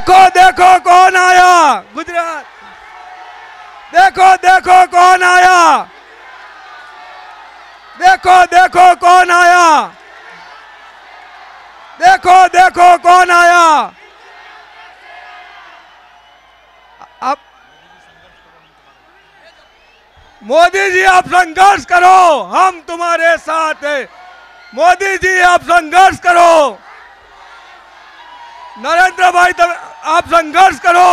देखो देखो कौन आया गुजरात, देखो देखो कौन आया, देखो देखो कौन आया, देखो देखो कौन आया। अब मोदी जी आप संघर्ष करो, हम तुम्हारे साथ हैं। मोदी जी आप संघर्ष करो, नरेंद्र भाई आप संघर्ष करो।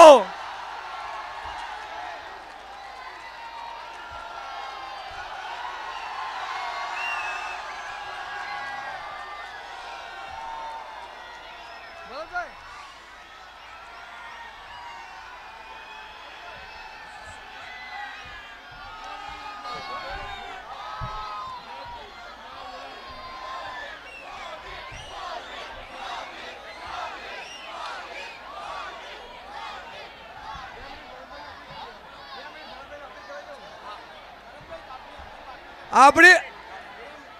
આપણી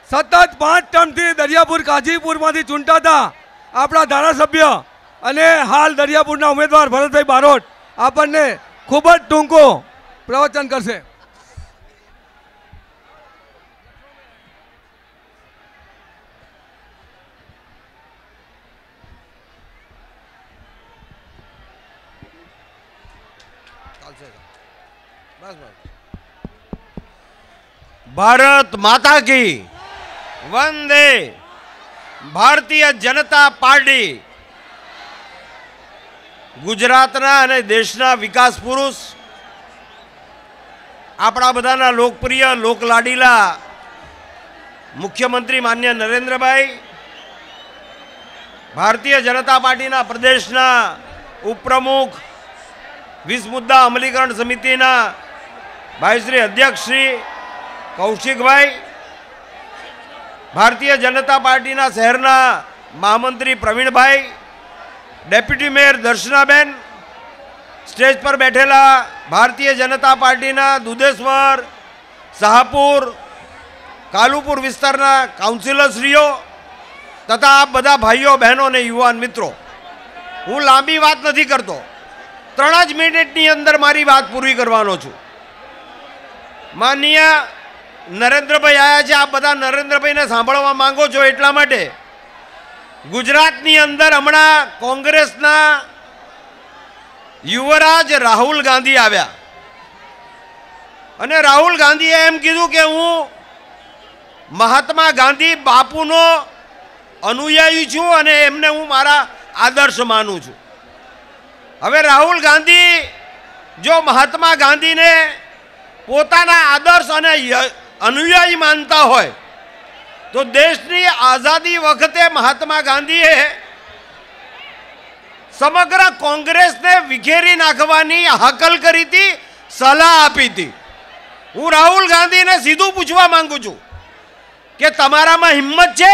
સતત 5 ટર્મથી દરિયાપુર કાજીપુરમાંથી ચૂંટાતા આપણા ધારાસભ્ય અને હાલ દરિયાપુરના ઉમેદવાર ભરતભાઈ બારોટ આપણને ખૂબ જ ટૂંકો પ્રવચન કરશે. भारत माता की वंदे। भारतीय जनता पार्टी गुजरातना अने देशना विकास पुरुष आपणा बधाना लोकप्रिय लोकलाडीला मुख्यमंत्री मान्य नरेंद्रभाई, भारतीय जनता पार्टीना प्रदेशना उपप्रमुख 20 मुद्दा अमलीकरण समितिना भाई श्री अध्यक्ष श्री कौशिक भाई, भारतीय जनता पार्टी शहरना महामंत्री प्रवीण भाई, डेप्यूटी मेयर दर्शनाबेन, स्टेज पर बैठेला भारतीय जनता पार्टी दुधेश्वर, शाहपुर, कालुपुर विस्तारना काउंसिलरश्रीओ तथा आप बधा भाईओ बहनों ने युवान मित्रों, हूँ लांबी बात नहीं करतो, 3 ज मिनिटनी अंदर मारी बात पूरी करवानो छुं। माननीय नरेंद्रभाई आया है, आप बधा नरेंद्रभाई ने सांभळवा मांगो छो एटला माटे गुजरातनी अंदर हमणा कोंग्रेसना युवराज राहुल गांधी आव्या अने राहुल गांधीए एम कीधुं के हूँ महात्मा गांधी बापूनो अनुयायी छुं अने एमने हूँ मारा आदर्श मानु छुं। हवे राहुल गांधी जो महात्मा गांधी ने पोताना आदर्श अने अनुयायी मानता होय तो देशनी आजादी वखते महात्मा गांधीए समग्र कांग्रेस ने विखेरी नाखवानी हाकल करी थी, सलाह आपी थी। हूँ राहुल गांधी ने सीधू पूछवा मांगू छू कि तमारामां हिम्मत छे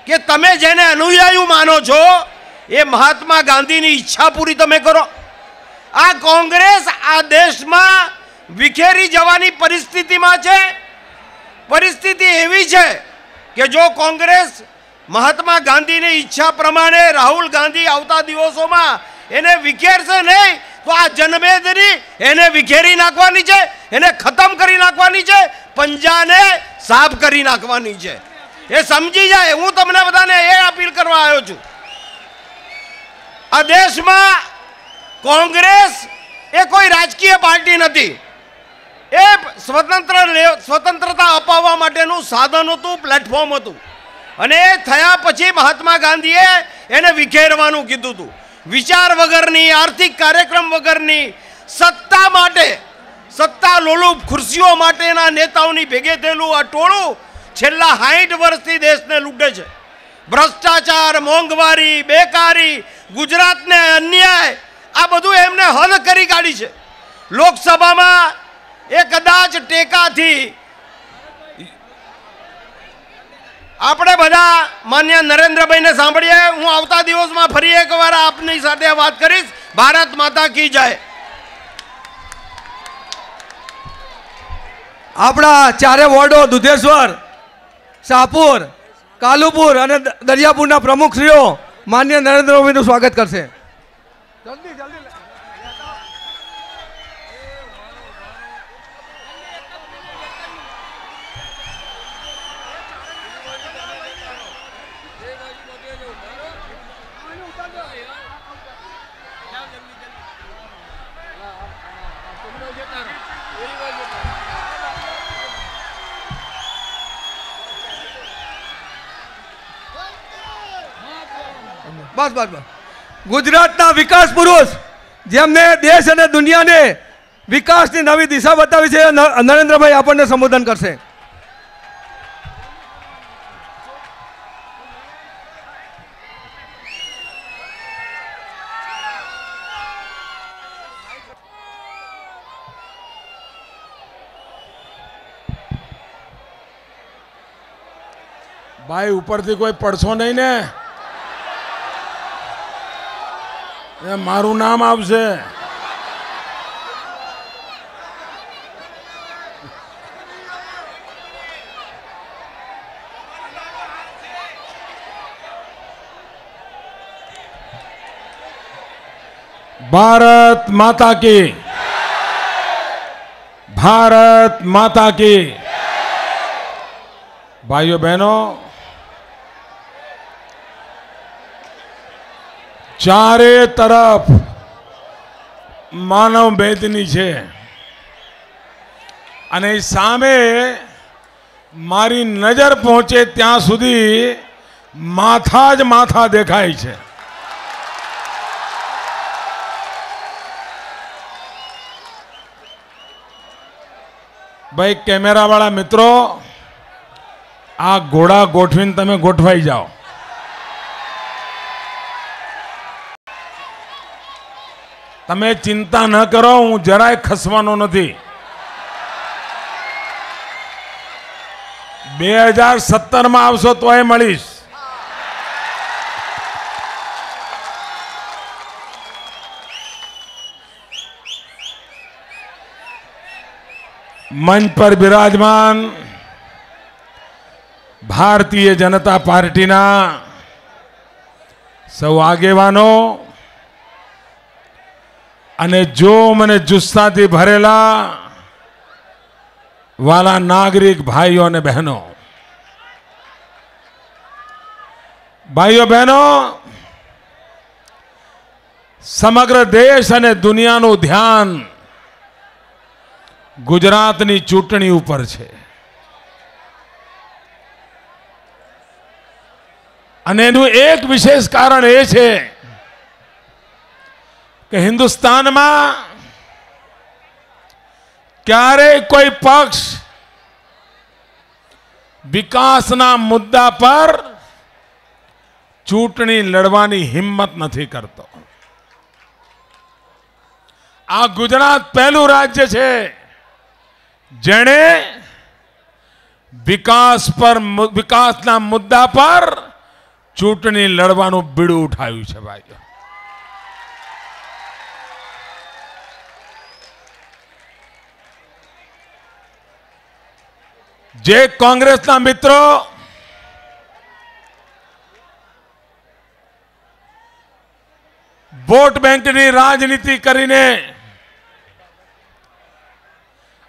कि तमे जेने अनुयायी मानो छो ए महात्मा गांधी नी इच्छा पूरी तमे करो। आ कांग्रेस आ देश में विखेरी जवानी परिस्थिति में छे। परिस्थिति एवी है कि जो कांग्रेस महात्मा गांधी ने इच्छा प्रमाणे राहुल गांधी आवता दिवसों में एने विखेरशे नहीं तो आ जनमेदनी एने विखेरी नाखवानी छे, एने खत्म करी नाखवानी छे, पंजाने साफ करी नाखवानी छे। ए समझी जाए। हूँ तमने बधाने ए अपील करवा आव्यो छुं। आ देश में कांग्रेस ए कोई राजकीय पार्टी नहीं, ए स्वतंत्रता अपाववा माटेनुं साधन हतुं, प्लेटफॉर्म हतुं अने थया पछी महात्मा गांधीए एने विखेरवानुं कीधुं हतुं। विचार वगरनी, आर्थिक कार्यक्रम वगरनी सत्ता माटे, सत्ता लोलुप खुर्सीओ माटेना नेताओनी भेगे थयेलुं आ टोळुं छेल्ला 60 वर्षथी देशने लूंटे छे। भ्रष्टाचार, मोंघवारी, बेकारी, गुजरातने अन्याय आ बधुं एमने हद करी काढी छे। लोकसभामां ए कदाच टेकाथी આપણે બધા માન્ય નરેન્દ્રભાઈને સાંભળીએ। હું આવતા દિવસમાં ફરી એકવાર આપની સાથે વાત કરીશ। ભારત માતા કી જય। આપણા ચારે વોર્ડો દુધેશ્વર, શાહપુર, કાલુપુર અને દરિયાપુરના પ્રમુખશ્રીઓ માન્ય નરેન્દ્રભાઈનું સ્વાગત કરશે। જલ્દી જલ્દી બસ બસ બસ ગુજરાતના વિકાસ પુરુષ જેમને દેશ અને દુનિયાને વિકાસની નવી દિશા બતાવી છે નરેન્દ્રભાઈ આપણને સંબોધન કરશે. ભાઈ ઉપરથી કોઈ પડશો નહીં ને, મારું નામ આવશે. ભારત માતા કી, ભારત માતા કી. ભાઈઓ બહેનો, ચારે તરફ માનવ ભેદની છે અને સામે મારી નજર પહોંચે ત્યાં સુધી માથા જ માથા દેખાય છે. ભાઈ કેમેરા વાળા મિત્રો, આ ઘોડા ગોઠવીને તમે ગોઠવાઈ જાઓ. તમે ચિંતા ન કરો, હું જરાય ખસવાનો નથી. 2017 આવશો તોય મળીશ. મંચ પર બિરાજમાન ભારતીય જનતા પાર્ટીના સૌ આગેવાનો અને જોમ અને જુસ્સાથી ભરેલા વાલા નાગરિક ભાઈઓ અને બહેનો, સમગ્ર દેશ અને દુનિયાનું ધ્યાન ગુજરાતની ચૂંટણી ઉપર છે અને એનું એક વિશેષ કારણ એ છે કે હિન્દુસ્તાનમાં ક્યારેય કોઈ પક્ષ વિકાસના મુદ્દા પર ચૂંટણી લડવાની હિંમત નથી કરતો. આ ગુજરાત પહેલું રાજ્ય છે જેણે વિકાસના મુદ્દા પર ચૂંટણી લડવાનું બીડું ઉઠાવ્યું છે. ભાઈઓ, જે કોંગ્રેસના મિત્રો વોટ બેંકની રાજનીતિ કરીને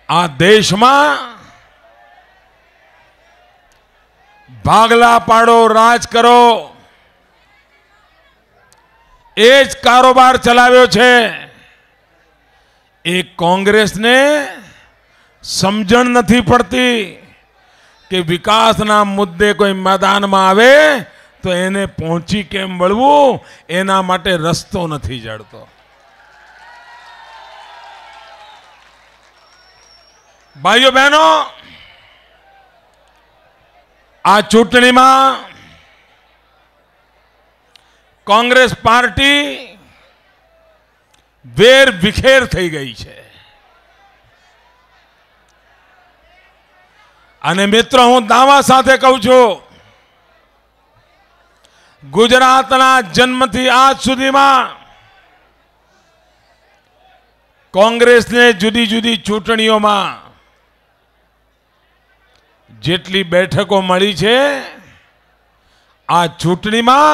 આ દેશમાં ભાગલા પાડો, રાજ કરો, એ જ કારોબાર ચલાવ્યો છે. એ કોંગ્રેસને સમજણ નથી પડતી કે વિકાસના મુદ્દે કોઈ મેદાનમાં આવે તો એને પહોંચી કેમ વળવું, એના માટે રસ્તો નથી જડતો. ભાઈઓ બહેનો, આ ચૂંટણીમાં કોંગ્રેસ પાર્ટી વેર વિખેર થઈ ગઈ છે અને મિત્રો, હું દાવા સાથે કહું છું, ગુજરાતના જન્મથી આજ સુધીમાં કોંગ્રેસને જુદી જુદી ચૂંટણીઓમાં જેટલી બેઠકો મળી છે, આ ચૂંટણીમાં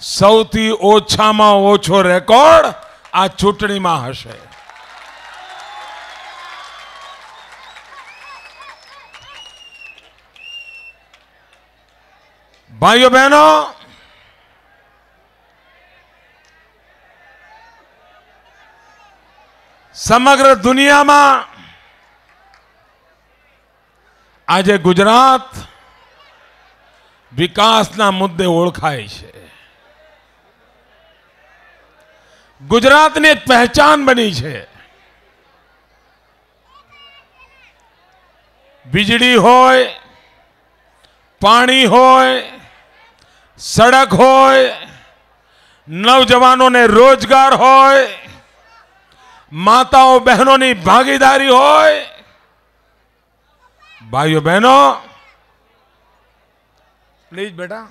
સૌથી ઓછામાં ઓછો રેકોર્ડ આ ચૂંટણીમાં હશે. ભાઈઓ બહેનો, સમગ્ર દુનિયામાં આજે ગુજરાત વિકાસના મુદ્દે ઓળખાય છે. ગુજરાતની એક પહેચાન બની છે. વીજળી હોય, પાણી હોય, સડક હોય, નવજવાનોને રોજગાર હોય, માતાઓ બહેનોની ભાગીદારી હોય. ભાઈઓ બહેનો, પ્લીઝ બેટા,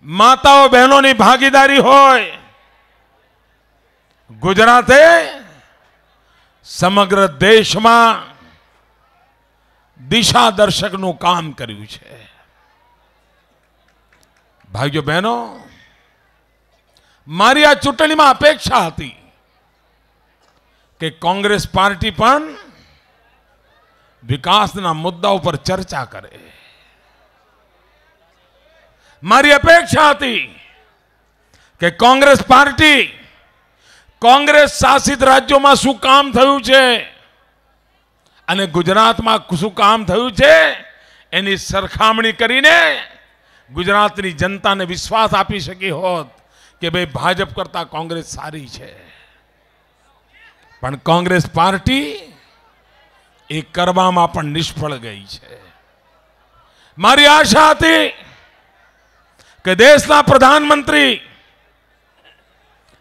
માતાઓ બહેનોની ભાગીદારી હોય. ગુજરાતે સમગ્ર દેશમાં દિશા દર્શકનું કામ કર્યું છે. ભાઈઓ બહેનો, મારી આ ચૂંટણીમાં અપેક્ષા હતી કે કોંગ્રેસ પાર્ટી પણ વિકાસના મુદ્દાઓ પર ચર્ચા કરે. મારી અપેક્ષા હતી કે કોંગ્રેસ પાર્ટી કોંગ્રેસ શાસિત રાજ્યોમાં શું કામ થયું છે અને ગુજરાતમાં શું કામ થયું છે એની સરખામણી કરીને ગુજરાતની જનતાને વિશ્વાસ આપી શકી હોત કે ભાઈ ભાજપ કરતા કોંગ્રેસ સારી છે. પણ કોંગ્રેસ પાર્ટી એ કરવામાં પણ નિષ્ફળ ગઈ છે. મારી આશા હતી કે દેશના પ્રધાનમંત્રી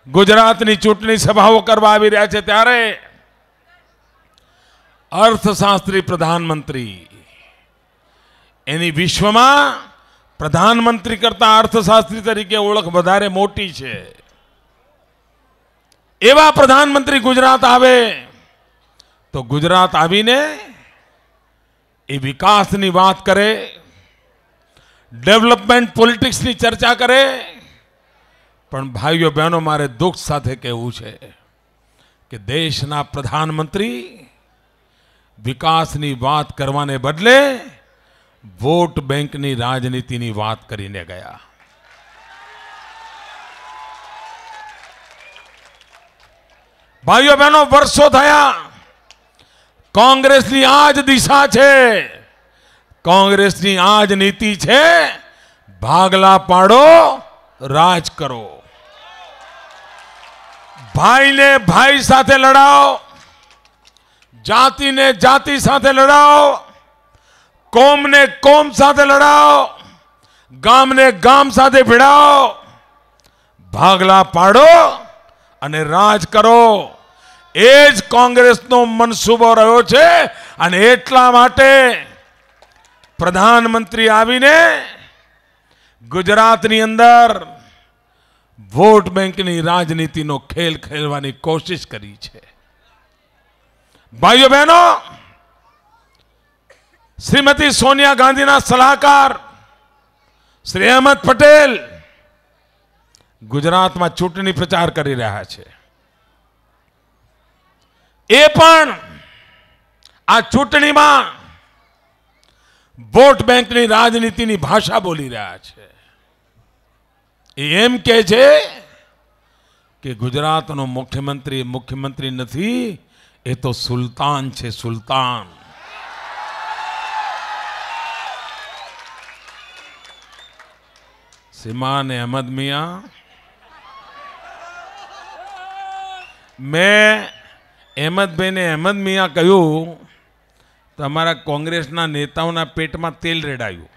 ગુજરાતની ચૂંટણી સભાઓ કરવા આવી રહ્યા છે ત્યારે અર્થશાસ્ત્રી પ્રધાનમંત્રી, એની વિશ્વમાં પ્રધાનમંત્રી કરતા અર્થશાસ્ત્રી તરીકે ઓળખ વધારે મોટી છે. એવા પ્રધાનમંત્રી ગુજરાત આવે તો ગુજરાત આવીને એ વિકાસની વાત કરે, ડેવલપમેન્ટ પોલિટિક્સની ચર્ચા કરે. પણ ભાઈઓ બહેનો, મારે દુઃખ સાથે કહેવું છે કે દેશના પ્રધાનમંત્રી વિકાસની વાત કરવાને બદલે વોટ બેંકની રાજનીતિની વાત કરીને ગયા. ભાઈઓ બહેનો, વર્ષો થયા, કોંગ્રેસની આ જ દિશા છે, કોંગ્રેસની આ જ નીતિ છે. ભાગલા પાડો, રાજ કરો. ભાઈને ભાઈ સાથે લડાઓ, જાતિને જાતિ સાથે લડાઓ, કોમને કોમ સાથે લડાઓ, ગામને ગામ સાથે ભિડાઓ. ભાગલા પાડો અને રાજ કરો. એ જ કોંગ્રેસનો મનસૂબો રહ્યો છે. અને એટલા માટે પ્રધાનમંત્રી આવીને ગુજરાતની અંદર વોટ બેંકની રાજનીતિનો ખેલ ખેલવાની કોશિશ કરી છે. ભાઈઓ બહેનો, શ્રીમતી સોનિયા ગાંધીના સલાહકાર શ્રી અહેમદ પટેલ ગુજરાતમાં ચૂંટણી પ્રચાર કરી રહ્યા છે. એ પણ આ ચૂંટણીમાં વોટ બેંકની રાજનીતિની ભાષા બોલી રહ્યા છે. એ એમ કહે છે કે ગુજરાતનો મુખ્યમંત્રી મુખ્યમંત્રી નથી, એ તો સુલતાન છે, સુલતાન. શ્રીમાન અહેમદ મિયા, મેં અહેમદભાઈને અહેમદ મિયા કહ્યું તો અમારા કોંગ્રેસના નેતાઓના પેટમાં તેલ રેડાયું.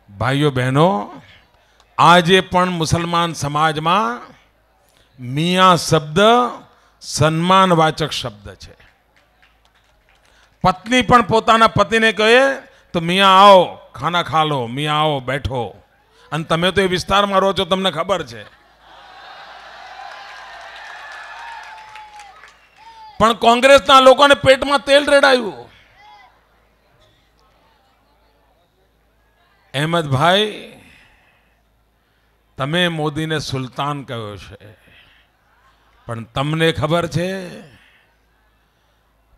ભાઈઓ બહેનો, આજે પણ મુસલમાન સમાજમાં મિયા શબ્દ સન્માનવાચક શબ્દ છે. પત્ની પણ પોતાના પતિને કહે તો મિયા આવો, ખાના ખા લો, મિયા આવો, બેઠો. અને તમે તો એ વિસ્તારમાં રહો છો, તમને ખબર છે. પણ કોંગ્રેસના લોકોને પેટમાં તેલ રેડાયું. અહેમદભાઈ, તમે મોદીને સુલતાન કહ્યો છે, પણ તમને ખબર છે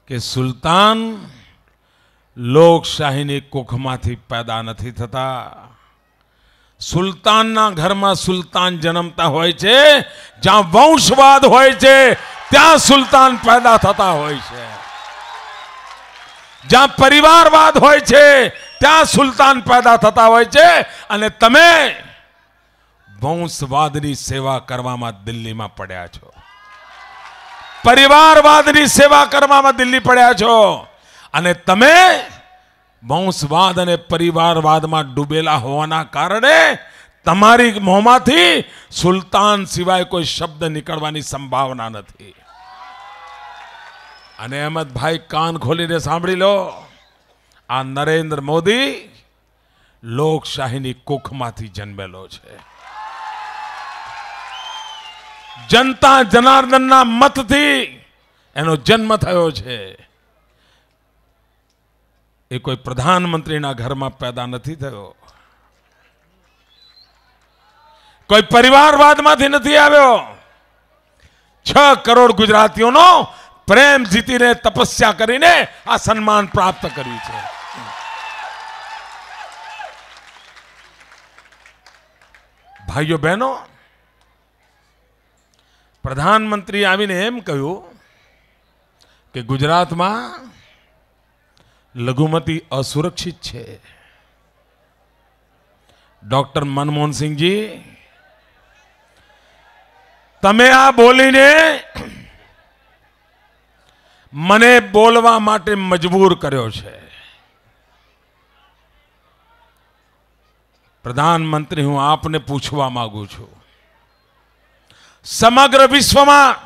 કે સુલતાન લોકશાહીની કુખમાંથી પેદા નથી થતા. સુલતાનના ઘરમાં સુલતાન જન્મતા હોય છે. જ્યાં વંશવાદ હોય છે ત્યાં સુલતાન પેદા થતા હોય છે. જ્યાં પરિવારવાદ હોય છે ત્યાં સુલતાન પેદા થતા હોય છે. અને તમે વંશવાદની સેવા કરવામાં દિલ્હીમાં પડ્યા છો, પરિવારવાદની સેવા કરવામાં દિલ્હી પડ્યા છો. અને તમે વંશવાદ અને પરિવારવાદમાં ડૂબેલા હોવાના કારણે તમારી મોંમાંથી સુલતાન સિવાય કોઈ શબ્દ નીકળવાની સંભાવના નથી. અને અહેમદભાઈ, કાન ખોલીને સાંભળી લો, આ નરેન્દ્ર મોદી લોકશાહીની કુખમાંથી જન્મેલો છે. જનતા જનાર્દનના મતથી એનો જન્મ થયો છે. એ કોઈ પ્રધાનમંત્રીના ઘરમાં પેદા નથી થયો, કોઈ પરિવારવાદમાંથી નથી આવ્યો. 6 કરોડ ગુજરાતીઓનો પ્રેમ જીતીને, તપસ્યા કરીને આ સન્માન પ્રાપ્ત કર્યું છે. ભાઈઓ બહેનો, પ્રધાનમંત્રી આવીને એમ કહ્યું કે ગુજરાતમાં લઘુમતી અસુરક્ષિત છે. ડોક્ટર મનમોહનસિંહજી, તમે આ બોલીને મને બોલવા માટે મજબૂર કર્યો છે. પ્રધાનમંત્રી, હું આપને પૂછવા માંગુ છું, સમગ્ર વિશ્વમાં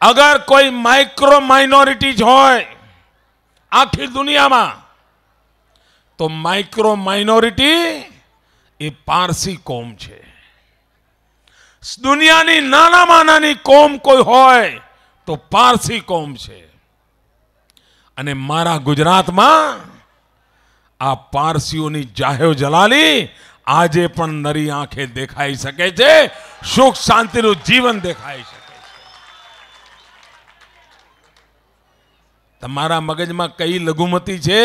અગર કોઈ માઇક્રો માઇનોરિટીઝ હોય આખી દુનિયામાં, તો માઇક્રો માઇનોરિટી એ પારસી કોમ છે. દુનિયાની નાનામાં નાની કોમ કોઈ હોય તો પારસી કોમ છે. અને મારા ગુજરાતમાં આ પારસીઓની જાહો જલાલી આજે પણ નરી આંખે દેખાઈ શકે છે. સુખ શાંતિનું જીવન દેખાઈ શકે છે. તમારા મગજમાં કઈ લઘુમતી છે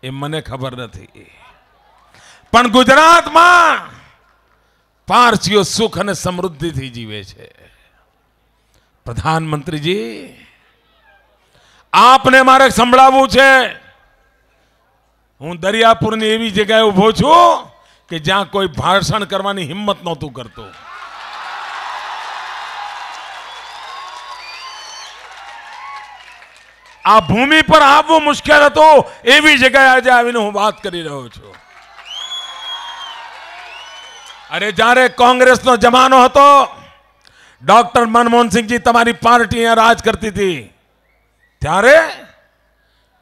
એ મને ખબર નથી, પણ ગુજરાતમાં પારસીઓ સુખ અને સમૃદ્ધિથી જીવે છે. પ્રધાનમંત્રીજી, આપને મારે સંભળાવવું છે. હું દરિયાપુરની એવી જગ્યાએ ઉભો છું કે જ્યાં કોઈ ભાષણ કરવાની હિંમત નહોતું કરતું. આ ભૂમિ પર આવવું મુશ્કેલ હતું, એવી જગ્યાએ આજે આવીને હું વાત કરી રહ્યો છું. અરે, જ્યારે કોંગ્રેસનો જમાનો હતો, ડોક્ટર મનમોહનસિંહજી, તમારી પાર્ટી અહીંયા રાજ કરતી હતી, ત્યારે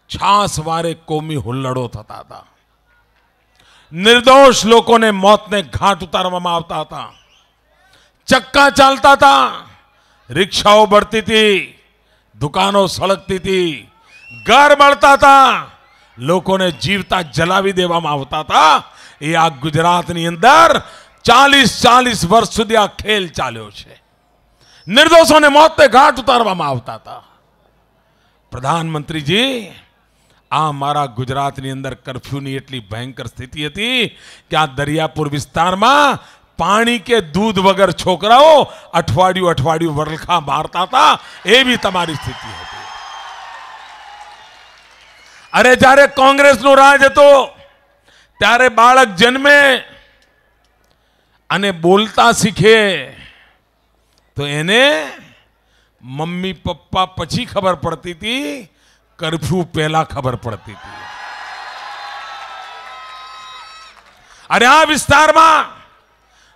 છાસવારે કોમી હુલ્લડો થતા હતા. નિર્દોષ લોકોને મોતને ઘાટ ઉતારવામાં આવતા હતા. ચક્કા ચાલતા હતા, રિક્ષાઓ બળતી હતી, દુકાનો સળગતી હતી, ઘર બળતા હતા, લોકોને જીવતા જલાવી દેવામાં આવતા હતા. એ આ ગુજરાતની અંદર 40 વર્ષ સુધી આ ખેલ ચાલ્યો છે. નિર્દોષોને મોતને ઘાટ ઉતારવામાં આવતા હતા. પ્રધાનમંત્રીજી, આ મારા ગુજરાતની અંદર કર્ફ્યુની એટલી ભયંકર સ્થિતિ હતી કે આ દરિયાપુર વિસ્તારમાં પાણી કે દૂધ વગર છોકરાઓ અઠવાડિયું વરલખા મારતા હતા. એવી તમારી સ્થિતિ હતી. અરે, જ્યારે કોંગ્રેસનું રાજ હતું ત્યારે બાળક જન્મે અને બોલતા શીખે તો એને મમ્મી પપ્પા પછી ખબર પડતી હતી, કર્ફ્યુ પહેલા ખબર પડતી હતી. અરે, આ વિસ્તારમાં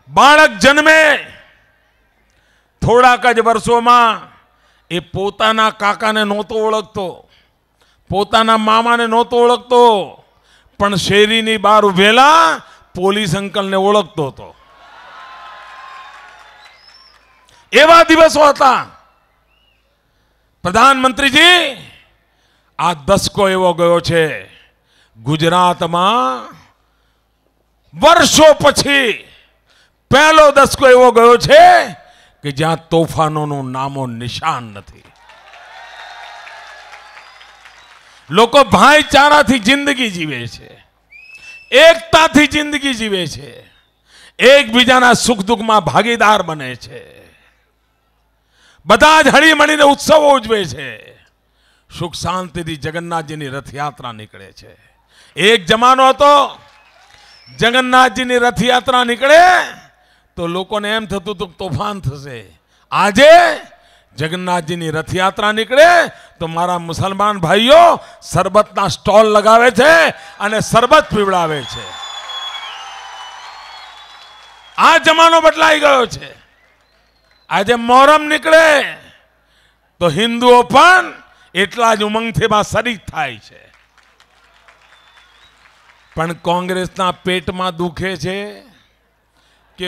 બાળક જન્મે થોડાક જ વર્ષોમાં એ પોતાના કાકાને નહોતો ઓળખતો, પોતાના મામાને નહોતો ઓળખતો, પણ શેરીની બહાર ઉભેલા પોલીસ અંકલને ઓળખતો હતો. એવા દિવસો હતા. પ્રધાનમંત્રીજી, આ દસકો એવો ગયો છે ગુજરાતમાં વર્ષો પછી પહેલો દસકો એવો ગયો છે કે જ્યાં તોફાનોનું નામો નિશાન નથી. લોકો ભાઈચારાથી જિંદગી જીવે છે, એકતાથી જિંદગી જીવે છે, એકબીજાના સુખ દુઃખમાં ભાગીદાર બને છે, બધા જ હળીમળીને ઉત્સવો ઉજવે છે, સુખ શાંતિથી જગન્નાથજીની રથયાત્રા નીકળે છે. એક જમાનો હતો જગન્નાથજીની રથયાત્રા નીકળે તો લોકોને એમ થતું હતું તોફાન થશે. આજે જગન્નાથજીની રથયાત્રા નીકળે તો મારા મુસલમાન ભાઈઓ શરબતના સ્ટોલ લગાવે છે અને શરબત પીવડાવે છે. આ જમાનો બદલાઈ ગયો છે. આજે મોહરમ નીકળે તો હિન્દુઓ પણ એટલા જ ઉમંગથી શરીક થાય છે. પણ કોંગ્રેસના પેટમાં દુખે છે કે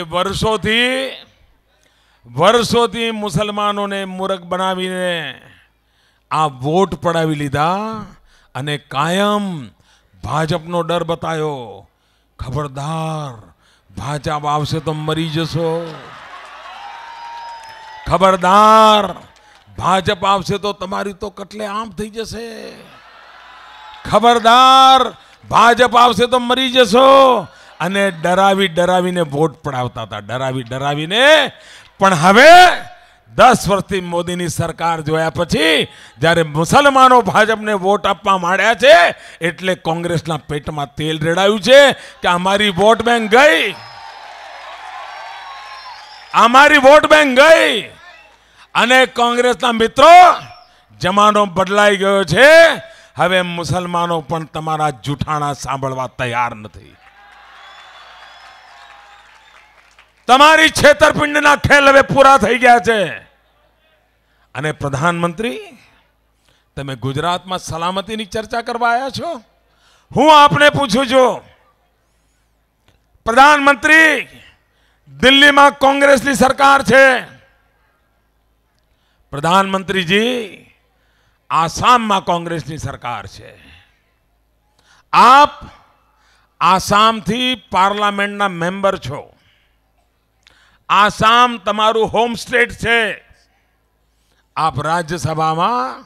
વર્ષોથી મુસલમાનોને મૂર્ખ બનાવીને આ વોટ પડાવી લીધા અને કાયમ ભાજપનો ડર બતાવ્યો. ખબરદાર, ભાજપ આવશે તો મરી જશો. ખબરદાર, ભાજપ આવશે તો તમારી તો કટલે આમ થઈ જશે. ખબરદાર, ભાજપ આવશે તો મરી જશો. અને ડરાવીને વોટ પડાવતા હતા, ડરાવીને. પણ હવે 10 વર્ષથી મોદીની સરકાર જોયા પછી જ્યારે મુસલમાનો ભાજપને વોટ આપવા માંડ્યા છે એટલે કોંગ્રેસના પેટમાં તેલ રેડાયું છે કે અમારી વોટ બેંક ગઈ, અમારી વોટ બેંક ગઈ. અને કોંગ્રેસના મિત્રો, જમાનો બદલાઈ ગયો છે. હવે મુસલમાનો પણ તમારા જૂઠાણા સાંભળવા તૈયાર નથી. તમારી છેતરપિંડના ખેલ હવે પૂરા થઈ ગયા છે. અને પ્રધાનમંત્રી, તમે ગુજરાતમાં સલામતીની ચર્ચા કરવા આવ્યા છો. હું આપને પૂછું છું, પ્રધાનમંત્રી, દિલ્હીમાં કોંગ્રેસની સરકાર છે. પ્રધાનમંત્રીજી, આસામમાં કોંગ્રેસની સરકાર છે. આપ આસામથી પાર્લામેન્ટના મેમ્બર છો. આસામ તમારું હોમ સ્ટેટ છે. આપ રાજ્યસભામાં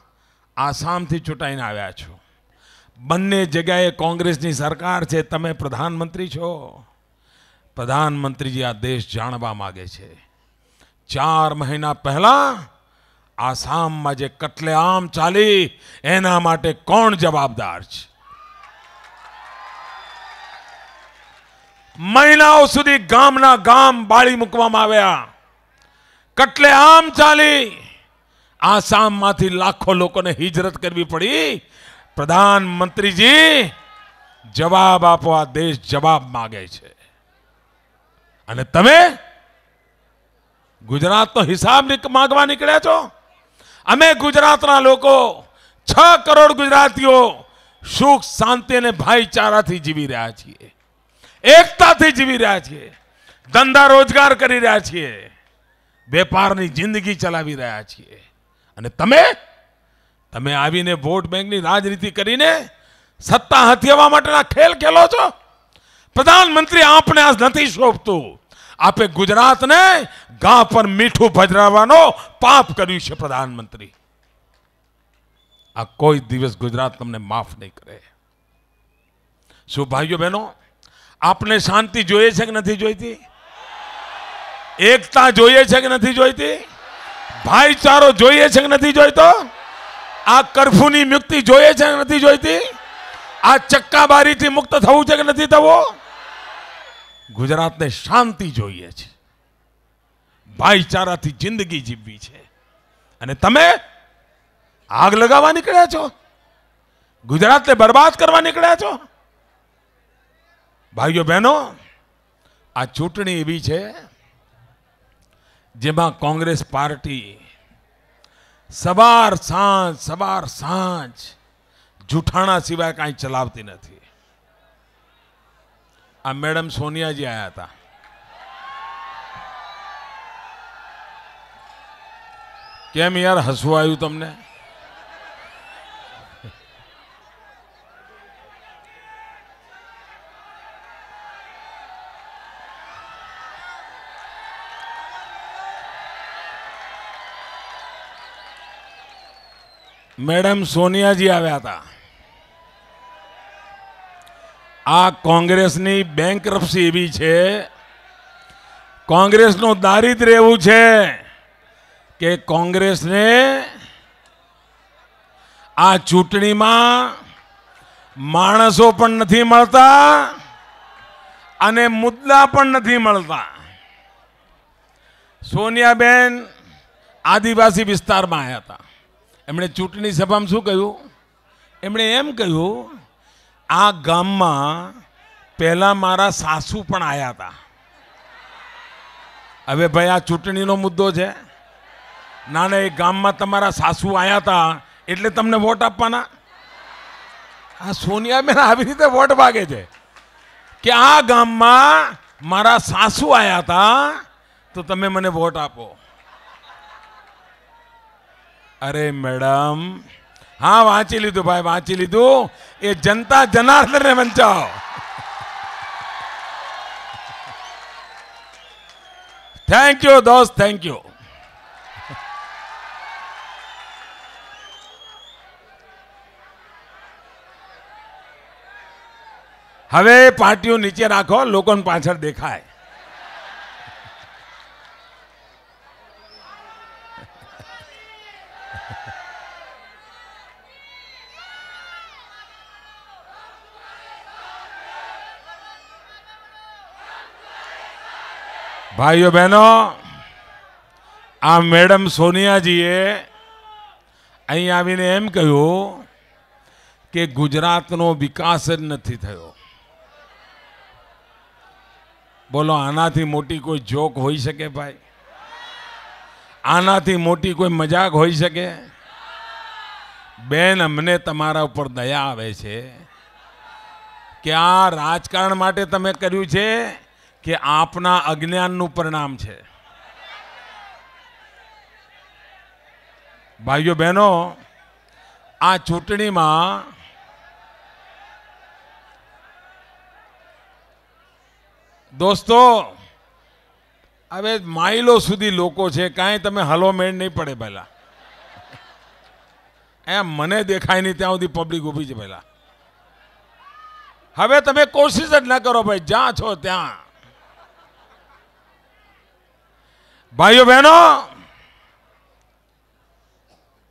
આસામથી ચૂંટાઈને આવ્યા છો. બંને જગ્યાએ કોંગ્રેસની સરકાર છે, તમે પ્રધાનમંત્રી છો. પ્રધાનમંત્રીજી, આ દેશ જાણવા માંગે છે 4 મહિના પહેલા આસામમાં જે કટલેઆમ ચાલી એના માટે કોણ જવાબદાર છે? મહિનાઓ સુધી ગામના ગામ બાળી મૂકવામાં આવ્યા, કટલેઆમ ચાલી, આસામમાંથી લાખો લોકોને હિજરત કરવી પડી. પ્રધાનમંત્રીજી, જવાબ આપો, આ દેશ જવાબ માંગે છે. અને તમે ગુજરાતનો હિસાબ માંગવા નીકળ્યા છો. અમે ગુજરાતના લોકો 6 કરોડ ગુજરાતીઓ સુખ શાંતિ અને ભાઈચારાથી જીવી રહ્યા છીએ, એકતાથી જીવી રહ્યા છીએ, ધંધા રોજગાર કરી રહ્યા છીએ, વેપારની જિંદગી ચલાવી રહ્યા છીએ. અને તમે આવીને વોટ બેંકની રાજનીતિ કરીને સત્તા હથિયાવવા માટેના ખેલ ખેલો છો. પ્રધાનમંત્રી, આપને આ નથી શોભતું. આપે ગુજરાતને ઘા પર મીઠું ભજરાવવાનો પાપ કર્યું છે. પ્રધાનમંત્રી, આ કોઈ દિવસ ગુજરાત તમને માફ નહીં કરે. શું ભાઈઓ બહેનો, આપને શાંતિ જોઈએ છે કે નથી જોઈતી? એકતા જોઈએ છે કે નથી જોઈતી? ભાઈચારો જોઈએ છે કે નથી જોઈતો? આ કર્ફ્યુની મુક્તિ જોઈએ છે કે નથી જોઈતી? આ ચક્કાબારીથી મુક્ત થવું છે કે નથી થવું? ગુજરાતને શાંતિ જોઈએ છે, ભાઈચારાથી જિંદગી જીવવી છે. અને તમે આગ લગાવવા નીકળ્યા છો, ગુજરાતને બરબાદ કરવા નીકળ્યા છો. ભાઈઓ બહેનો, આ ચૂંટણી એવી છે જેમાં કોંગ્રેસ પાર્ટી સવાર સાંજ જૂઠાણા સિવાય કાંઈ ચલાવતી નથી. આ મેડમ સોનિયાજી આયા હતા. કેમ યાર હસવું આવ્યું તમને? મેડમ સોનિયાજી આવ્યા હતા. આ કોંગ્રેસની બેંકરપ્સી એવી છે, કોંગ્રેસનું દારિદ્ર્ય એવું છે કે કોંગ્રેસને આ ચૂંટણીમાં માણસો પણ નથી મળતા અને મુદ્દા પણ નથી મળતા. સોનિયાબેન આદિવાસી વિસ્તારમાં આવ્યા હતા. એમણે ચૂંટણી સભામાં શું કહ્યું? એમણે એમ કહ્યું, આ ગામમાં પહેલા મારા સાસુ પણ આવ્યા હતા. હવે ભાઈ આ ચૂંટણીનો મુદ્દો છે. ના ના, એ ગામમાં તમારા સાસુ આવ્યા હતા એટલે તમને વોટ આપવાના. આ સોનિયાબેન આવી રીતે વોટ માગે છે કે આ ગામમાં મારા સાસુ આવ્યા હતા તો તમે મને વોટ આપો. અરે મેડમ, હા વાંચી લીધું ભાઈ, વાંચી લીધું. એ જનતા જનાર્દનને વંચાવો. થેન્ક યુ દોસ્ત, થેન્ક યુ. હવે પાર્ટીઓ નીચે રાખો, લોકોને પાછળ દેખાય. ભાઈઓ બહેનો, આ મેડમ સોનિયાજીએ અહીં આવીને એમ કહ્યું કે ગુજરાતનો વિકાસ જ નથી થયો. બોલો, આનાથી મોટી કોઈ જોક હોઈ શકે ભાઈ? આનાથી મોટી કોઈ મજાક હોઈ શકે? બેન, અમને તમારા ઉપર દયા આવે છે કે આ રાજકારણ માટે તમે કર્યું છે કે આપના અજ્ઞાનનું પરિણામ છે? ભાઈઓ બહેનો, આ ચૂંટણીમાં દોસ્તો હવે માઇલો સુધી લોકો છે, કાંઈ તમે હલો મેળ નહીં પડે. પહેલા એમ મને દેખાય નહીં ત્યાં સુધી પબ્લિક ઊભી છે. પહેલા હવે તમે કોશિશ જ ના કરો ભાઈ, જ્યાં છો ત્યાં. ભાઈઓ બહેનો,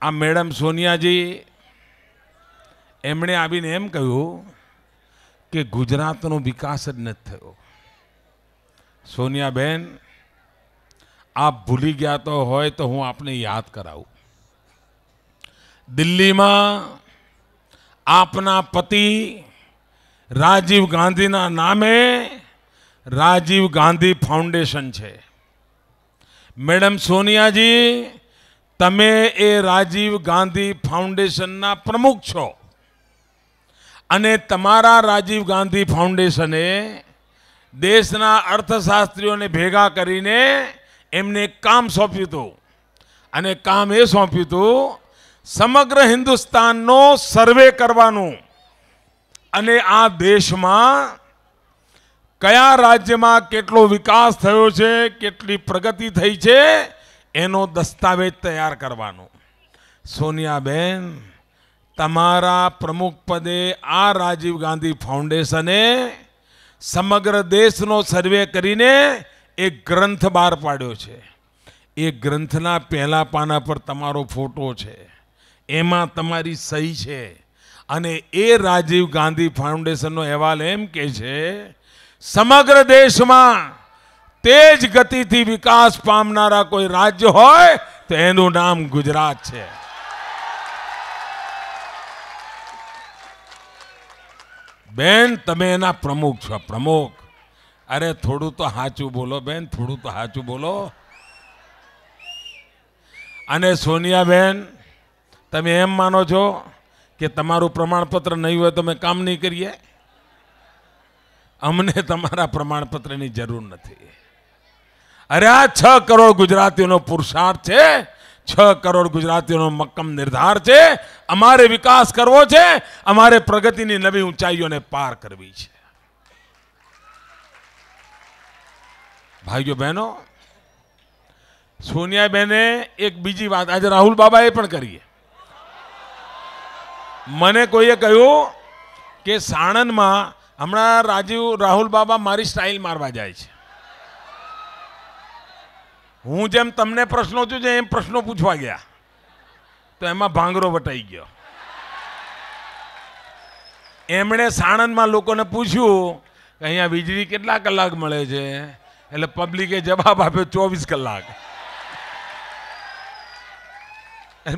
આ મેડમ સોનિયાજી એમણે આવીને એમ કહ્યું કે ગુજરાતનો વિકાસ જ નથી થયો. સોનિયાબેન, આપ ભૂલી ગયા તો હોય તો હું આપને યાદ કરાવું. દિલ્હીમાં આપના પતિ રાજીવ ગાંધીના નામે રાજીવ ગાંધી ફાઉન્ડેશન છે. મેડમ સોનિયાજી, તમે એ રાજીવ ગાંધી ફાઉન્ડેશનના પ્રમુખ છો અને તમારા રાજીવ ગાંધી ફાઉન્ડેશને દેશના અર્થશાસ્ત્રીઓને ભેગા કરીને એમને કામ સોંપ્યું હતું. અને કામ એ સોંપ્યું હતું સમગ્ર હિન્દુસ્તાનનો સર્વે કરવાનું અને આ દેશમાં કયા રાજ્યમાં કેટલો વિકાસ થયો છે, કેટલી પ્રગતિ થઈ છે, એનો દસ્તાવેજ તૈયાર કરવાનો. સોનિયાબેન, તમારા પ્રમુખ પદે આ રાજીવ ગાંધી ફાઉન્ડેશને સમગ્ર દેશનો સર્વે કરીને એક ગ્રંથ બહાર પાડ્યો છે. એ ગ્રંથના પહેલા પાના પર તમારો ફોટો છે, એમાં તમારી સહી છે. અને એ રાજીવ ગાંધી ફાઉન્ડેશનનો અહેવાલ એમ કહે છે, સમગ્ર દેશમાં તેજ ગતિથી વિકાસ પામનારા કોઈ રાજ્ય હોય તો એનું નામ ગુજરાત છે. બેન, તમે એના પ્રમુખ છો, પ્રમુખ. અરે થોડું તો સાચું બોલો બેન, થોડું તો સાચું બોલો. અને સોનિયાબેન, તમે એમ માનો છો કે તમારું પ્રમાણપત્ર નહીં હોય તો અમે કામ નહીં કરીએ? અમને તમારા પ્રમાણપત્રની જરૂર નથી. અરે આ 6 કરોડ ગુજરાતીઓનો પુરુષાર્થ છે, 6 કરોડ ગુજરાતીઓનો મક્કમ નિર્ધાર છે. અમારે વિકાસ કરવો છે, અમારે પ્રગતિની નવી ઊંચાઈઓને પાર કરવી છે. ભાઈઓ બહેનો, સોનિયાબેને એક બીજી વાત આજે રાહુલ બાબાએ પણ કરી. મને કોઈએ કહ્યું કે સાણંદમાં હમણાં રાહુલ બાબા મારી સ્ટાઇલ મારવા જાય છે. હું જેમ તમને પ્રશ્નો છું એમ પ્રશ્નો પૂછવા ગયા તો એમાં ભાંગરો વટાઈ ગયો. એમણે સાણંદમાં લોકોને પૂછ્યું કે અહીંયા વીજળી કેટલા કલાક મળે છે, એટલે પબ્લિકે જવાબ આપ્યો 24 કલાક.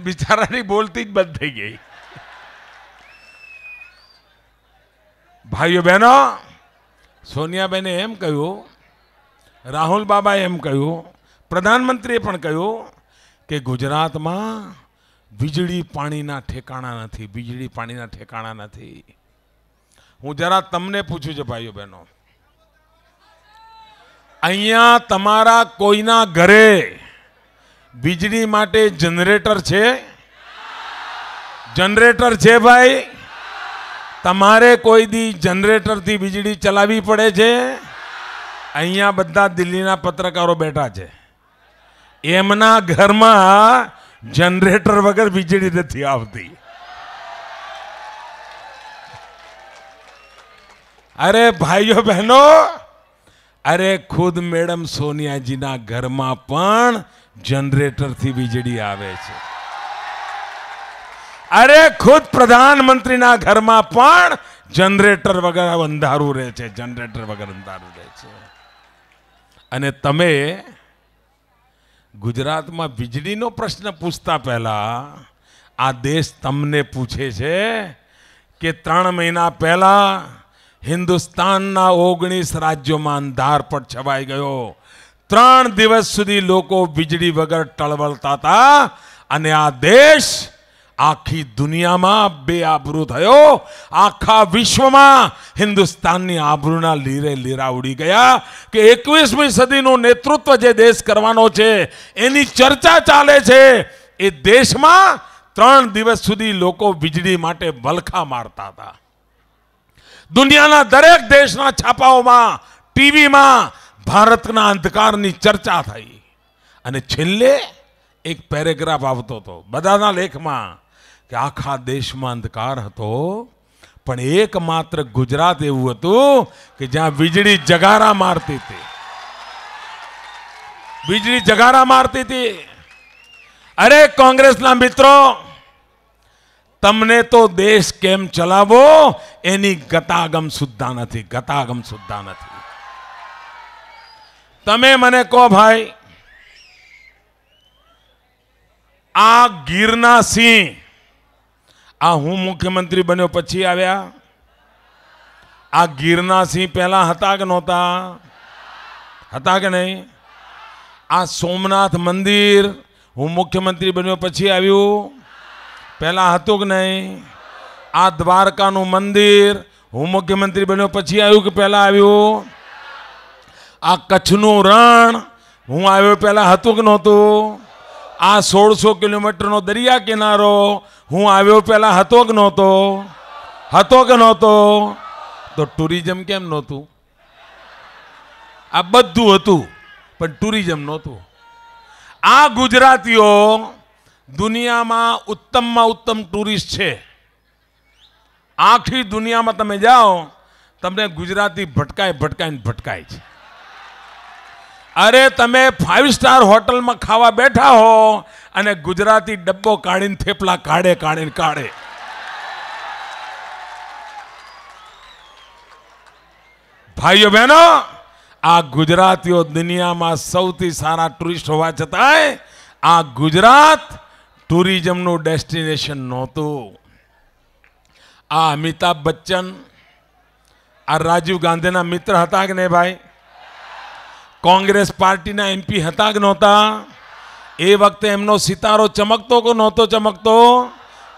બિચારાની બોલતી જ બંધ થઈ ગઈ. ભાઈઓ બહેનો, સોનિયાબેને એમ કહ્યું, રાહુલ બાબાએ એમ કહ્યું, પ્રધાનમંત્રીએ પણ કહ્યું કે ગુજરાતમાં વીજળી પાણીના ઠેકાણા નથી, વીજળી પાણીના ઠેકાણા નથી. હું જરા તમને પૂછું છું ભાઈઓ બહેનો, અહીંયા તમારા કોઈના ઘરે વીજળી માટે જનરેટર છે? જનરેટર છે ભાઈ? તમારે કોઈ દી જનરેટરથી વીજળી ચલાવવી પડે છે? અહીંયા બધા દિલ્હીના પત્રકારો બેઠા છે, એમના ઘરમાં જનરેટર વગર વીજળી નથી આવતી. અરે ભાઈઓ બહેનો, અરે ખુદ મેડમ સોનિયાજીના ઘરમાં પણ જનરેટરથી વીજળી આવે છે. અરે ખુદ પ્રધાનમંત્રીના ઘરમાં પણ જનરેટર વગર અંધારું રહે છે, જનરેટર વગર અંધારું રહે છે. અને તમે ગુજરાતમાં વીજળીનો પ્રશ્ન પૂછતા પહેલા આ દેશ તમને પૂછે છે કે 3 મહિના પહેલા હિન્દુસ્તાનના 19 રાજ્યોમાં અંધારપટ છવાઈ ગયો. 3 દિવસ સુધી લોકો વીજળી વગર ટળવળતા હતા અને આ દેશ આખી દુનિયામાં બેઆબરૂ થયો. આખા વિશ્વમાં હિન્દુસ્તાનની આબરૂના લીરે લીરા ઉડી ગયા કે 21મી સદીનું નેતૃત્વ જે દેશ કરવાનો છે એની ચર્ચા ચાલે છે. એ દેશમાં 3 દિવસ સુધી લોકો વીજળી માટે વલખા મારતા હતા. દુનિયાના દરેક દેશના છાપાઓમાં, ટીવીમાં ભારતના અંધકારની ચર્ચા થઈ અને છેલ્લે એક પેરેગ્રાફ આવતો હતો બધાના લેખમાં કે આખા દેશમાં અંધકાર હતો પણ એકમાત્ર ગુજરાત એવું હતું કે જ્યાં વીજળી જગારા મારતી હતી. વીજળી જગારા મારતી હતી. અરે કોંગ્રેસના મિત્રો, તમને તો દેશ કેમ ચલાવો એની ગતાગમ સુદ્ધા નથી, ગતાગમ સુદ્ધા નથી. તમે મને કહો ભાઈ, આ ગીરના સિંહ આ હું મુખ્યમંત્રી બન્યો પછી આવ્યા? આ ગીરના સિંહ પહેલા હતા કે નહોતા? હતા કે નહીં? આ સોમનાથ મંદિર હું મુખ્યમંત્રી બન્યો પછી આવ્યું? પહેલા હતું કે નહીં? આ દ્વારકાનું મંદિર હું મુખ્યમંત્રી બન્યો પછી આવ્યું કે પહેલા આવ્યું? આ કચ્છનું રણ હું આવ્યો પહેલા હતું કે નહોતું? આ 1600 કિલોમીટરનો દરિયા કિનારો હું આવ્યો પહેલા હતો કે નહોતો? હતો કે નહોતો? તો ટુરિઝમ કેમ નહોતું? આ બધું હતું પણ ટુરિઝમ નહોતું. આ ગુજરાતીઓ દુનિયામાં ઉત્તમમાં ઉત્તમ ટુરિસ્ટ છે. આખી દુનિયામાં તમે જાઓ તમને ગુજરાતી ભટકાય છે. અરે તમે 5 સ્ટાર હોટલમાં ખાવા બેઠા હો અને ગુજરાતી ડબ્બો કાઢીને થેપલા કાઢે. ભાઈઓ બહેનો, આ ગુજરાતીઓ દુનિયામાં સૌથી સારા ટુરિસ્ટ હોવા છતાંય આ ગુજરાત ટુરિઝમનું ડેસ્ટિનેશન નહોતું. આ અમિતાભ બચ્ચન આ રાજીવ ગાંધીના મિત્ર હતા કે નહીં ભાઈ? કોંગ્રેસ પાર્ટીના MP હતા કે નહોતા? એ વખતે એમનો સિતારો ચમકતો કે નહોતો ચમકતો?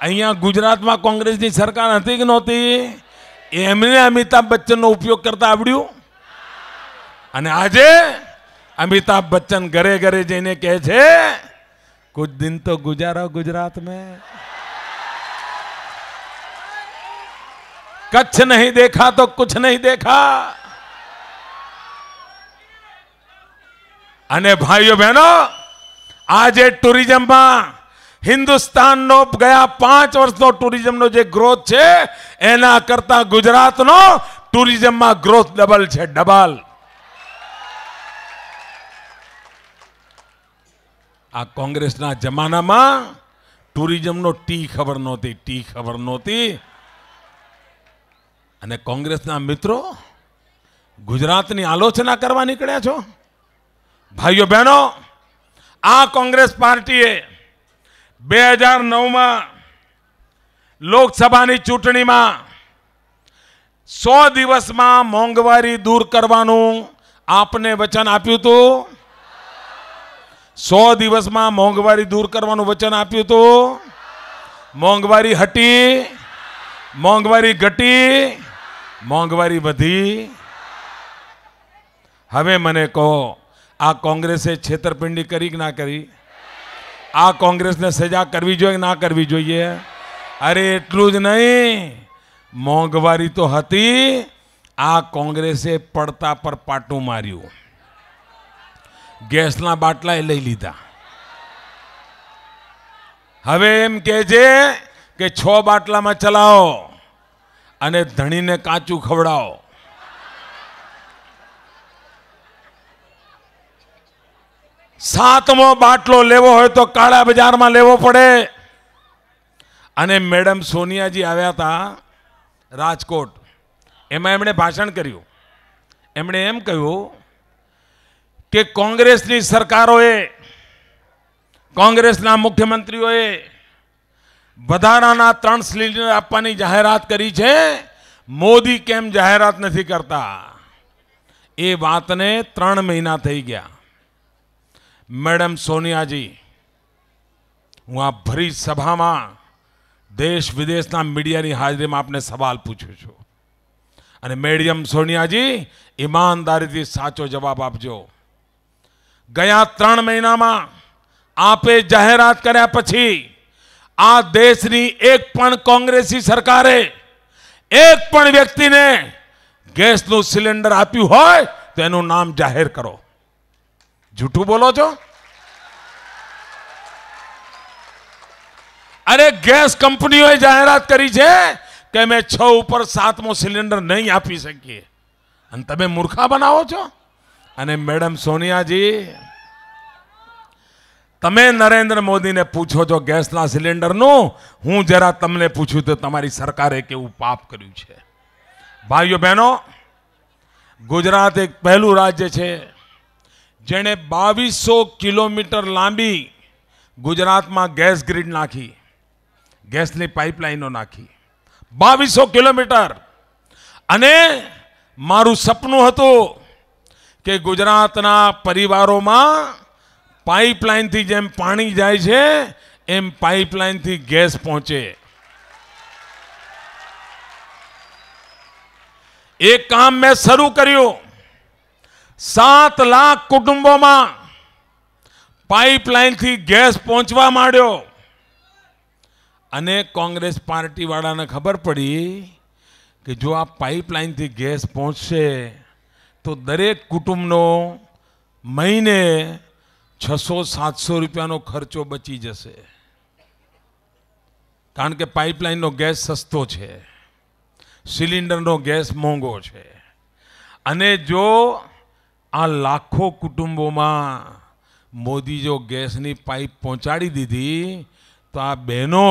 અહીંયા ગુજરાતમાં કોંગ્રેસની સરકાર હતી કે નહોતી? એમને અમિતાભ બચ્ચનનો ઉપયોગ કરતા આવડ્યું? અને આજે અમિતાભ બચ્ચન ઘરે ઘરે જઈને કહે છે कुछ दिन तो गुजारा गुजरात में, कच्छ नहीं देखा तो कुछ नहीं देखा. અને ભાઈઓ બહેનો, આજે ટુરિઝમમાં હિન્દુસ્તાનનો ગયા 5 વર્ષનો ટુરિઝમનો જે ગ્રોથ છે એના કરતા ગુજરાતનો ટુરિઝમમાં ગ્રોથ ડબલ છે, ડબલ. આ કોંગ્રેસના જમાનામાં ટુરિઝમનો ટી ખબર નહોતી. અને કોંગ્રેસના મિત્રો ગુજરાતની આલોચના કરવા નીકળ્યા છો. ભાઈઓ બહેનો, આ કોંગ્રેસ પાર્ટીએ 2009માં લોકસભાની ચૂંટણીમાં 100 દિવસમાં મોંઘવારી દૂર કરવાનું આપને વચન આપ્યું હતું. 100 દિવસમાં મોંઘવારી દૂર કરવાનું વચન આપ્યું હતું. મોંઘવારી હટી, મોંઘવારી ઘટી, મોંઘવારી વધી. હવે મને કહો, આ કોંગ્રેસે છેતરપિંડી કરી કે ના કરી? આ કોંગ્રેસને સજા કરવી જોઈએ કે ના કરવી જોઈએ? અરે એટલું જ નહીં, મોંઘવારી તો હતી, આ કોંગ્રેસે પડતા પર પાટું માર્યું. ગેસના બાટલા લઈ લીધા. હવે એમ કહે છે કે 6 બાટલામાં ચલાવો અને ધણીને કાચું ખવડાવો. સાતમો બાટલો લેવો હોય તો કાળા બજારમાં લેવો પડે. અને મેડમ સોનિયાજી આવ્યા હતા રાજકોટ, એમાં એમણે ભાષણ કર્યું. એમણે એમ કહ્યું કે કોંગ્રેસની સરકારોએ, કોંગ્રેસના મુખ્યમંત્રીઓએ વધારાના 3 સિલિન્ડર આપવાની જાહેરાત કરી છે, મોદી કેમ જાહેરાત નથી કરતા? એ વાતને 3 મહિના થઈ ગયા. મેડમ સોનિયાજી, હું આ ભરી સભામાં દેશ વિદેશના મીડિયાની હાજરીમાં આપને સવાલ પૂછું છું, અને મેડમ સોનિયાજી ઈમાનદારીથી સાચો જવાબ આપજો. ગયા 3 મહિનામાં આપે જાહેરાત કર્યા પછી આ દેશની એક પણ કોંગ્રેસી સરકારે એક પણ વ્યક્તિને ગેસનું સિલિન્ડર આપ્યું હોય તો એનું નામ જાહેર કરો. જૂઠું બોલો છો? અરે ગેસ કંપનીઓએ જાહેરાત કરી છે કે અમે 6 ઉપર 7મો સિલિન્ડર નહીં આપી શકીએ, અને તમે મૂર્ખા બનાવો છો. અને મેડમ સોનિયાજી, તમે નરેન્દ્ર મોદીને પૂછો છો ગેસના સિલિન્ડરનું, હું જરા તમને પૂછું તો તમારી સરકારે કેવું પાપ કર્યું છે. ભાઈઓ બહેનો, ગુજરાત એક પહેલું રાજ્ય છે જેણે 2200 કિલોમીટર લાંબી ગુજરાતમાં ગેસ ગ્રીડ નાખી, ગેસની પાઇપલાઇનો નાખી. 2200 કિલોમીટર. અને મારું સપનું હતું કે ગુજરાતના પરિવારોમાં પાઇપલાઇનથી જેમ પાણી જાય છે એમ પાઇપલાઇનથી ગેસ પહોંચે. એક કામ મેં શરૂ કર્યું. 7 લાખ કુટુંબોમાં પાઇપલાઇનથી ગેસ પહોંચવા માંડ્યો. અને કોંગ્રેસ પાર્ટી વાળાને ખબર પડી કે જો આ પાઇપલાઇનથી ગેસ પહોંચશે તો દરેક કુટુંબનો મહિને 600-700 રૂપિયાનો ખર્ચો બચી જશે. કારણ કે પાઇપલાઇનનો ગેસ સસ્તો છે, સિલિન્ડરનો ગેસ મોંઘો છે. અને જો આ લાખો કુટુંબોમાં મોદી જો ગેસની પાઇપ પહોંચાડી દીધી તો આ બહેનો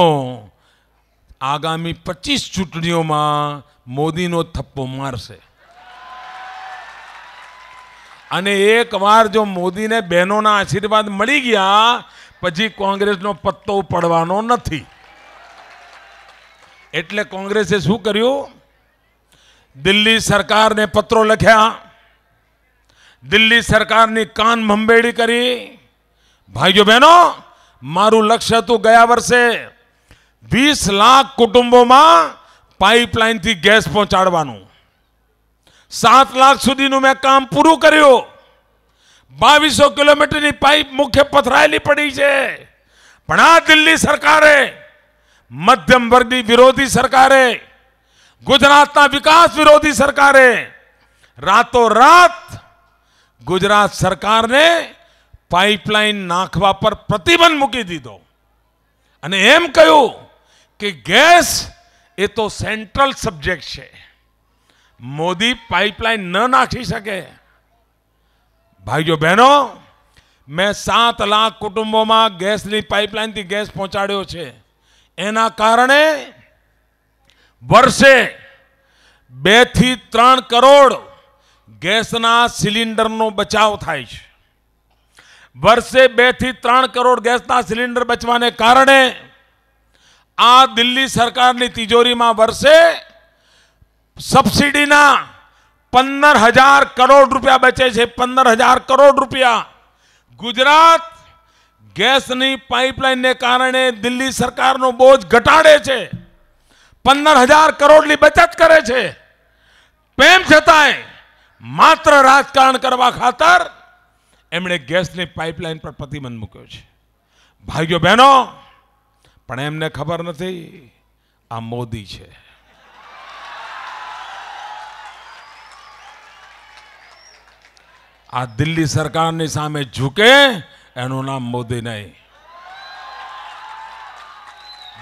આગામી 25 ચૂંટણીઓમાં મોદીનો થપ્પો મારશે. અને એકવાર જો મોદીને બહેનોના આશીર્વાદ મળી ગયા પછી કોંગ્રેસનો પત્તો પડવાનો નથી. એટલે કોંગ્રેસે શું કર્યું? દિલ્હી સરકારને પત્રો લખ્યા, દિલ્હી સરકારની કાન ભંભેડી કરી. ભાઈઓ બહેનો, મારું લક્ષ્ય હતું ગયા વર્ષે 20 લાખ કુટુંબોમાં પાઇપલાઇનથી ગેસ પહોંચાડવાનું. 7 લાખ સુધીનું મેં કામ પૂરું કર્યું. 2200 કિલોમીટરની પાઇપ મુખ્ય પથરાયેલી પડી છે. પણ આ દિલ્હી સરકારે, મધ્યમ વર્ગની વિરોધી સરકારે, ગુજરાતના વિકાસ વિરોધી સરકારે રાતોરાત ગુજરાત સરકારને પાઇપલાઇન નાખવા પર પ્રતિબંધ મૂકી દીધો. અને એમ કહ્યું કે ગેસ એ તો સેન્ટ્રલ સબ્જેક્ટ છે, મોદી પાઇપલાઇન ન નાખી શકે. ભાઈઓ બહેનો, મેં 7 લાખ કુટુંબોમાં ગેસની પાઇપલાઇનથી ગેસ પહોંચાડ્યો છે. એના કારણે વર્ષે 2 થી 3 કરોડ ગેસના સિલિન્ડરનો બચાવ થાય છે. વર્ષે 2 થી 3 કરોડ ગેસના સિલિન્ડર બચવાને કારણે આ દિલ્હી સરકારની તિજોરીમાં વર્ષે સબસિડીના 15,000 કરોડ રૂપિયા બચે છે. 15,000 કરોડ રૂપિયા ગુજરાત ગેસની પાઇપલાઇનને કારણે દિલ્હી સરકારનો બોજ ઘટાડે છે, 15,000 કરોડની બચત કરે છે. તેમ છતાંય માત્ર રાજકારણ કરવા ખાતર એમણે ગેસની પાઇપલાઇન પર પ્રતિબંધ મૂક્યો છે. ભાઈઓ બહેનો, પણ એમને ખબર નથી આ મોદી છે. આ દિલ્હી સરકારની સામે ઝૂકે એનું નામ મોદી નહીં.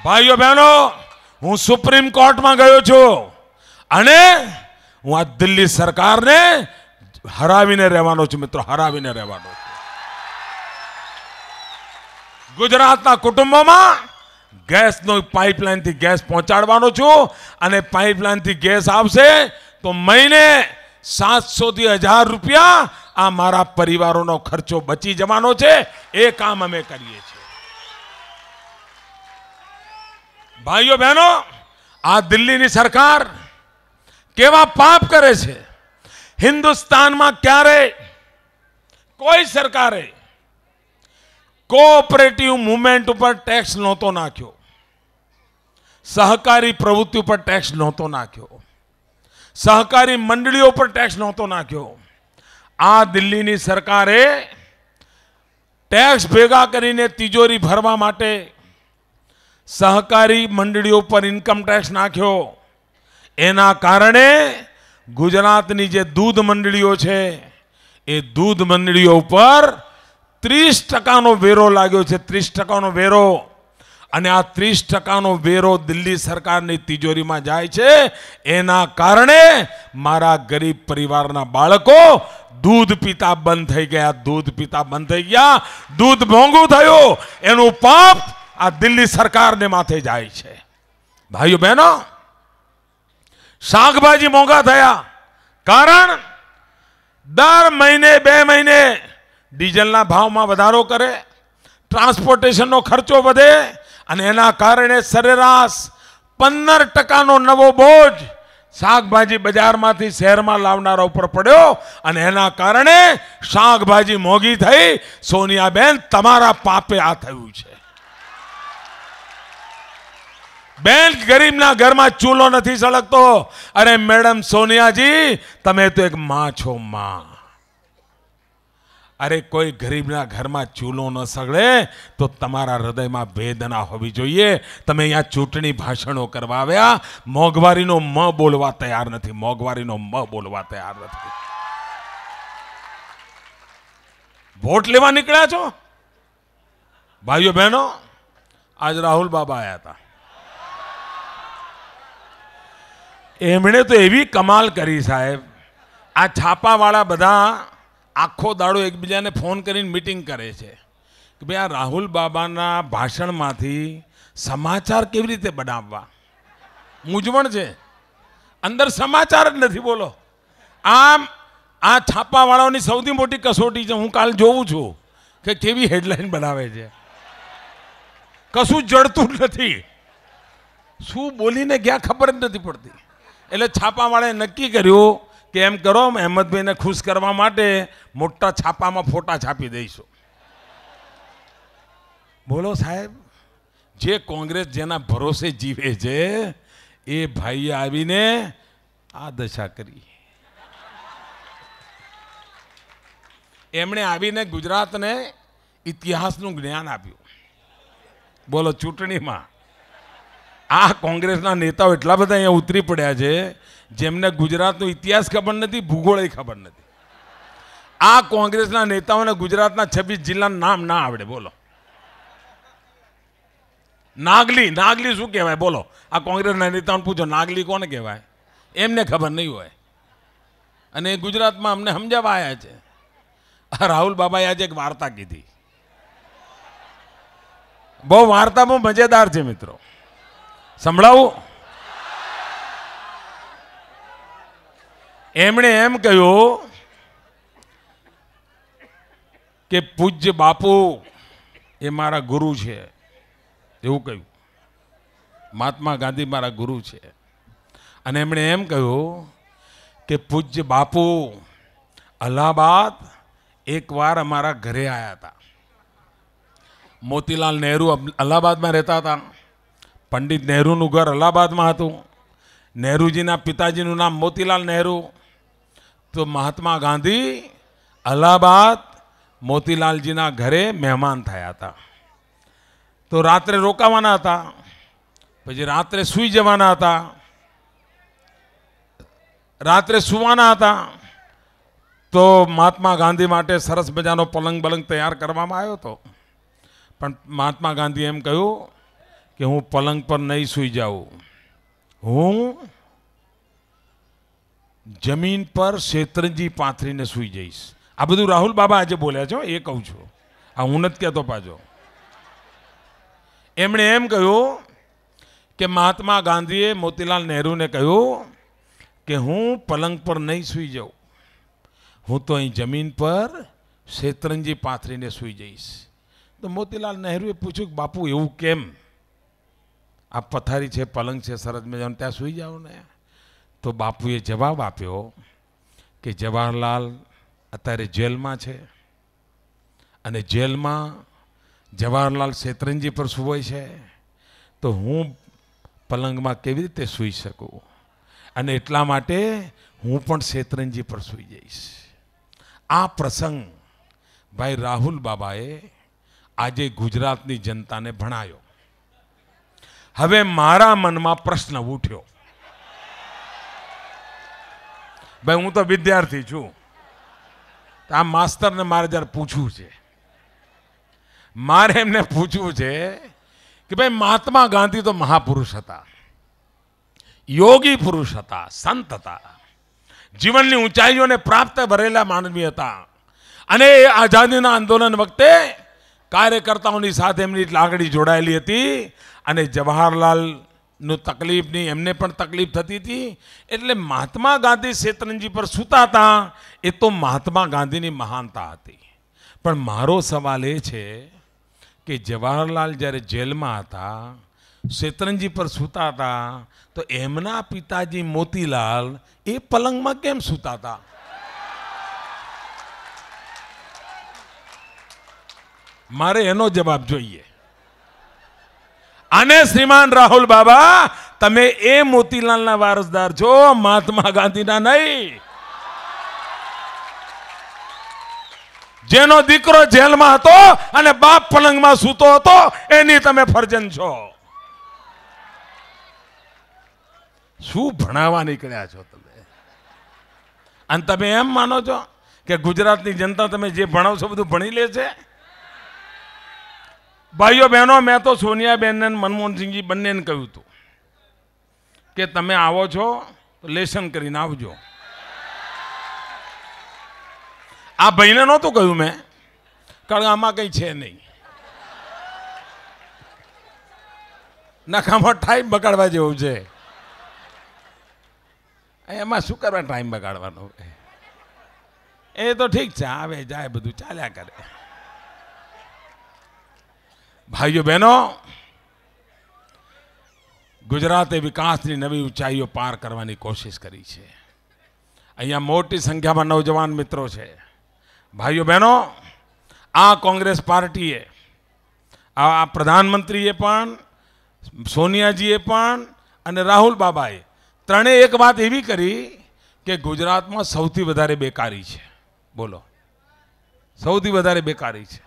ભાઈઓ બહેનો, હું સુપ્રીમ કોર્ટમાં ગયો છું અને હું આ દિલ્હી સરકારને હરાવીને રહેવાનો છું. મિત્રો, હરાવીને રહેવાનો છું. ગુજરાતના કુટુંબોમાં ગેસનો પાઇપલાઇનથી ગેસ પહોંચાડવાનો છું અને પાઇપલાઇનથી ગેસ આવશે તો મહિને 700 થી 1000 રૂપિયા આ મારા પરિવારોનો ખર્ચો બચી જવાનો છે. એ કામ અમે કરીએ છીએ. ભાઈઓ બહેનો, આ દિલ્હીની સરકાર કેવા પાપ કરે છે. હિન્દુસ્તાનમાં ક્યારે કોઈ સરકારે કોઓપરેટિવ મુવમેન્ટ ઉપર ટેક્સ નહોતો નાખ્યો, સહકારી પ્રવૃત્તિ ઉપર ટેક્સ નહોતો નાખ્યો, સહકારી મંડળીઓ પર ટેક્સ નહોતો નાખ્યો. આ દિલ્હીની સરકારે ટેક્સ ભેગા કરીને તિજોરી ભરવા માટે સહકારી મંડળીઓ પર ઇન્કમ ટેક્સ નાખ્યો. એના કારણે ગુજરાતની જે દૂધ મંડળીઓ છે એ દૂધ મંડળીઓ ઉપર 30% વેરો લાગ્યો છે. 30% વેરો. અને આ 30% વેરો દિલ્હી સરકારની તિજોરીમાં જાય છે. એના કારણે મારા ગરીબ પરિવારના બાળકો દૂધ પીતા બંધ થઈ ગયા. દૂધ પીતા બંધ થઈ ગયા. દૂધ મોંઘું થયું. એનું પાપ આ દિલ્હી સરકારને માથે જાય છે. ભાઈઓ બહેનો, શાકભાજી મોંઘા થયા. કારણ દર મહિને 2 મહિને ડીઝલના ભાવમાં વધારો કરે, ટ્રાન્સપોર્ટેશનનો ખર્ચો વધે અને એના કારણે સરેરાશ 15%નો નવો બોજ શાકભાજી બજારમાંથી શહેરમાં લાવનારા ઉપર પડ્યો અને એના કારણે શાકભાજી મોંઘી થઈ. સોનિયાબેન, તમારા પાપે આ થયું છે. બેન, ગરીબના ઘરમાં ચૂલો નથી સળગતો. અરે મેડમ સોનિયાજી, તમે તો એક માં છો, માં. અરે કોઈ ગરીબના ઘરમાં ચૂલો ન સળગે તો તમારા હૃદયમાં વેદના હોવી જોઈએ. તમે અહીંયા ચૂંટણી ભાષણો કરવા આવ્યા, મોંઘવારીનો મ બોલવા તૈયાર નથી. મોંઘવારીનો મ બોલવા તૈયાર નથી. વોટ લેવા નીકળ્યા છો. ભાઈઓ બહેનો, આજ રાહુલ બાબા આવ્યા હતા. એમણે તો એવી કમાલ કરી સાહેબ. આ છાપાવાળા બધા આખો દાડો એકબીજાને ફોન કરીને મીટિંગ કરે છે કે ભાઈ આ રાહુલ બાબાના ભાષણમાંથી સમાચાર કેવી રીતે બનાવવા. મૂંઝવણ છે. અંદર સમાચાર જ નથી. બોલો, આ છાપાવાળાઓની સૌથી મોટી કસોટી છે. હું કાલ જોઉં છું કે કેવી હેડલાઇન બનાવે છે. કશું જડતું જ નથી. શું બોલીને ગયા ખબર જ નથી પડતી. એટલે છાપાવાળાએ નક્કી કર્યું કે એમ કરો, અહેમદભાઈને ખુશ કરવા માટે મોટા છાપામાં ફોટા છાપી દઈશું. બોલો સાહેબ, જે કોંગ્રેસ જેના ભરોસે જીવે છે એ ભાઈએ આવીને આ દશા કરી. એમણે આવીને ગુજરાતને ઇતિહાસનું જ્ઞાન આપ્યું. બોલો, ચૂંટણીમાં આ કોંગ્રેસના નેતાઓ એટલા બધા અહીંયા ઉતરી પડ્યા છે જેમને ગુજરાતનો ઇતિહાસ ખબર નથી, ભૂગોળ ખબર નથી. આ કોંગ્રેસના નેતાઓને ગુજરાતના 26 જિલ્લાનું નામ ના આવડે. બોલો, નાગલી નાગલી શું કહેવાય બોલો? આ કોંગ્રેસના નેતાઓને પૂછો નાગલી કોને કહેવાય, એમને ખબર નહીં હોય. અને એ ગુજરાતમાં અમને સમજાવવા આવ્યા છે. આ રાહુલ બાબાએ આજે એક વાર્તા કીધી, બહુ વાર્તા બહુ મજેદાર છે મિત્રો, સંભળાવું? એમણે એમ કહ્યું કે પૂજ્ય બાપુ એ મારા ગુરુ છે, એવું કહ્યું. મહાત્મા ગાંધી મારા ગુરુ છે. અને એમણે એમ કહ્યું કે પૂજ્ય બાપુ અલ્હાબાદ એકવાર અમારા ઘરે આવ્યા હતા. મોતીલાલ નહેરુ અલ્હાબાદમાં રહેતા હતા. પંડિત નહેરુનું ઘર અલ્હાબાદમાં હતું. નહેરુજીના પિતાજીનું નામ મોતીલાલ નહેરુ. તો મહાત્મા ગાંધી અલ્હાબાદ મોતીલાલજીના ઘરે મહેમાન થયા હતા. તો રાત્રે રોકાવાના હતા, પછી રાત્રે સૂઈ જવાના હતા, રાત્રે સુવાના હતા. તો મહાત્મા ગાંધી માટે સરસ મજાનો પલંગ બલંગ તૈયાર કરવામાં આવ્યો હતો. પણ મહાત્મા ગાંધીએ એમ કહ્યું કે હું પલંગ પર નહીં સૂઈ જાઉં, હું જમીન પર શેતરંજી પાથરીને સૂઈ જઈશ. આ બધું રાહુલ બાબા આજે બોલ્યા છો, એ કહું છું, આ હું નથી કહેતો પાછો. એમણે એમ કહ્યું કે મહાત્મા ગાંધીએ મોતીલાલ નહેરુને કહ્યું કે હું પલંગ પર નહીં સૂઈ જાઉં, હું તો અહીં જમીન પર શેતરંજી પાથરીને સૂઈ જઈશ. તો મોતીલાલ નહેરુએ પૂછ્યું કે બાપુ એવું કેમ? આ પથારી છે, પલંગ છે, સરસ મજાનું, ત્યાં સૂઈ જાઓ ને. તો બાપુએ જવાબ આપ્યો કે જવાહરલાલ અત્યારે જેલમાં છે, અને જેલમાં જવાહરલાલ શેતરંજી પર સૂવે છે, તો હું પલંગમાં કેવી રીતે સૂઈ શકું? અને એટલા માટે હું પણ શેતરંજી પર સૂઈ જઈશ. આ પ્રસંગ ભાઈ રાહુલ બાબાએ આજે ગુજરાતની જનતાને ભણાયો. હવે મારા મનમાં પ્રશ્ન ઉઠ્યો, ભાઈ હું તો વિદ્યાર્થી છું, આ માસ્તરને મારે જ્યારે પૂછવું છે, મારે એમને પૂછવું છે કે ભાઈ મહાત્મા ગાંધી તો મહાપુરુષ હતા, યોગી પુરુષ હતા, સંત હતા, જીવનની ઊંચાઈઓને પ્રાપ્ત ભરેલા માનવી હતા. અને એ આઝાદીના આંદોલન વખતે કાર્યકર્તાઓની સાથે એમની લાગણી જોડાયેલી હતી. અને જવાહરલાલનું તકલીફની એમને પણ તકલીફ થતી હતી. એટલે મહાત્મા ગાંધી શેતરંજી પર સૂતા હતા, એ તો મહાત્મા ગાંધીની મહાનતા હતી. પણ મારો સવાલ એ છે કે જવાહરલાલ જ્યારે જેલમાં હતા, શેતરંજી પર સૂતા હતા, તો એમના પિતાજી મોતીલાલ એ પલંગમાં કેમ સૂતા હતા? મારે એનો જવાબ જોઈએ. અને શ્રીમાન રાહુલ બાબા, તમે એ મોતીલાલના વારસદાર છો, મહાત્મા ગાંધીના નહીં. જેનો દીકરો જેલમાં હતો અને બાપ પલંગમાં સૂતો હતો, એની તમે ફરજન છો. શું ભણાવવા નીકળ્યા છો તમે? અને તમે એમ માનો છો કે ગુજરાતની જનતા તમે જે ભણાવશો બધું ભણી લે છે? ભાઈઓ બહેનો, મેં તો સોનિયાબેન અને મનમોહનસિંહજી બંનેને કહ્યું હતું કે તમે આવો છો તો લેસન કરીને આવજો. આ ભાઈને નહોતું કહ્યું મેં, કારણ આમાં કંઈ છે નહીં, નખામાં ટાઈમ બગાડવા જેવું છે. એમાં શું કરવા ટાઈમ બગાડવાનો? એ તો ઠીક છે, આવે જાય બધું ચાલ્યા કરે. ભાઈઓ બહેનો, ગુજરાતે વિકાસની નવી ઊંચાઈઓ પાર કરવાની કોશિશ કરી છે. અહીંયા મોટી સંખ્યામાં નવજવાન મિત્રો છે. ભાઈઓ બહેનો, આ કોંગ્રેસ પાર્ટીએ, આ પ્રધાનમંત્રીએ પણ, સોનિયાજીએ પણ અને રાહુલ બાબાએ ત્રણેય એક વાત એવી કરી કે ગુજરાતમાં સૌથી વધારે બેકારી છે. બોલો, સૌથી વધારે બેકારી છે.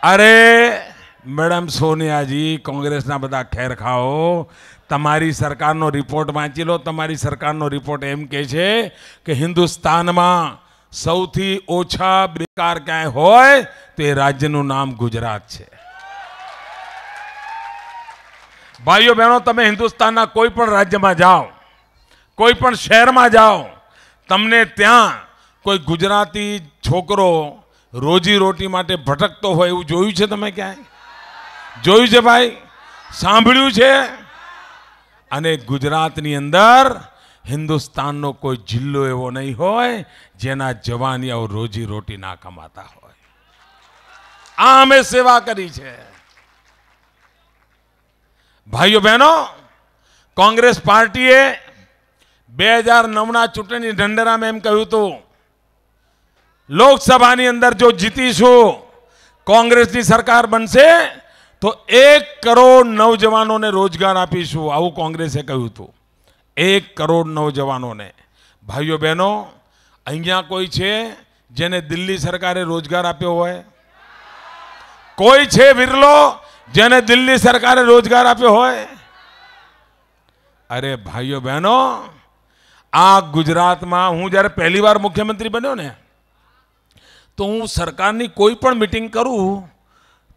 અરે મેડમ સોનિયાજી, કોંગ્રેસના બધા ખેર ખાઓ, તમારી સરકારનો રિપોર્ટ વાંચી લો. તમારી સરકારનો રિપોર્ટ એમ કહે છે કે હિન્દુસ્તાનમાં સૌથી ઓછા બેકાર ક્યાંય હોય તો એ રાજ્યનું નામ ગુજરાત છે. ભાઈઓ બહેનો, તમે હિન્દુસ્તાનના કોઈ પણ રાજ્યમાં જાઓ, કોઈ પણ શહેરમાં જાઓ, તમને ત્યાં કોઈ ગુજરાતી છોકરો રોજી રોટી માટે ભટકતો હોય એવું જોયું છે? તમે ક્યાંય જોયું છે ભાઈ? સાંભળ્યું છે? અને ગુજરાતની અંદર હિન્દુસ્તાનનો કોઈ જિલ્લો એવો નહીં હોય જેના જવાનિયાઓ રોજી રોટી ના કમાતા હોય. આ અમે સેવા કરી છે. ભાઈઓ બહેનો, કોંગ્રેસ પાર્ટીએ 2009ના ચૂંટણી ઢંઢેરામાં એમ કહ્યું હતું, લોકસભાની અંદર જો જીતીશું, કોંગ્રેસની સરકાર બનશે તો 1 કરોડ નવજવાનોને રોજગાર આપીશું. આવું કોંગ્રેસે કહ્યું હતું. 1 કરોડ નવજવાનોને. ભાઈઓ બહેનો, અહીંયા કોઈ છે જેને દિલ્હી સરકારે રોજગાર આપ્યો હોય? કોઈ છે વિરલો જેને દિલ્હી સરકારે રોજગાર આપ્યો હોય? અરે ભાઈઓ બહેનો, આ ગુજરાતમાં હું જ્યારે પહેલી વાર મુખ્યમંત્રી બન્યો ને, તો હું સરકારની કોઈ પણ મીટિંગ કરું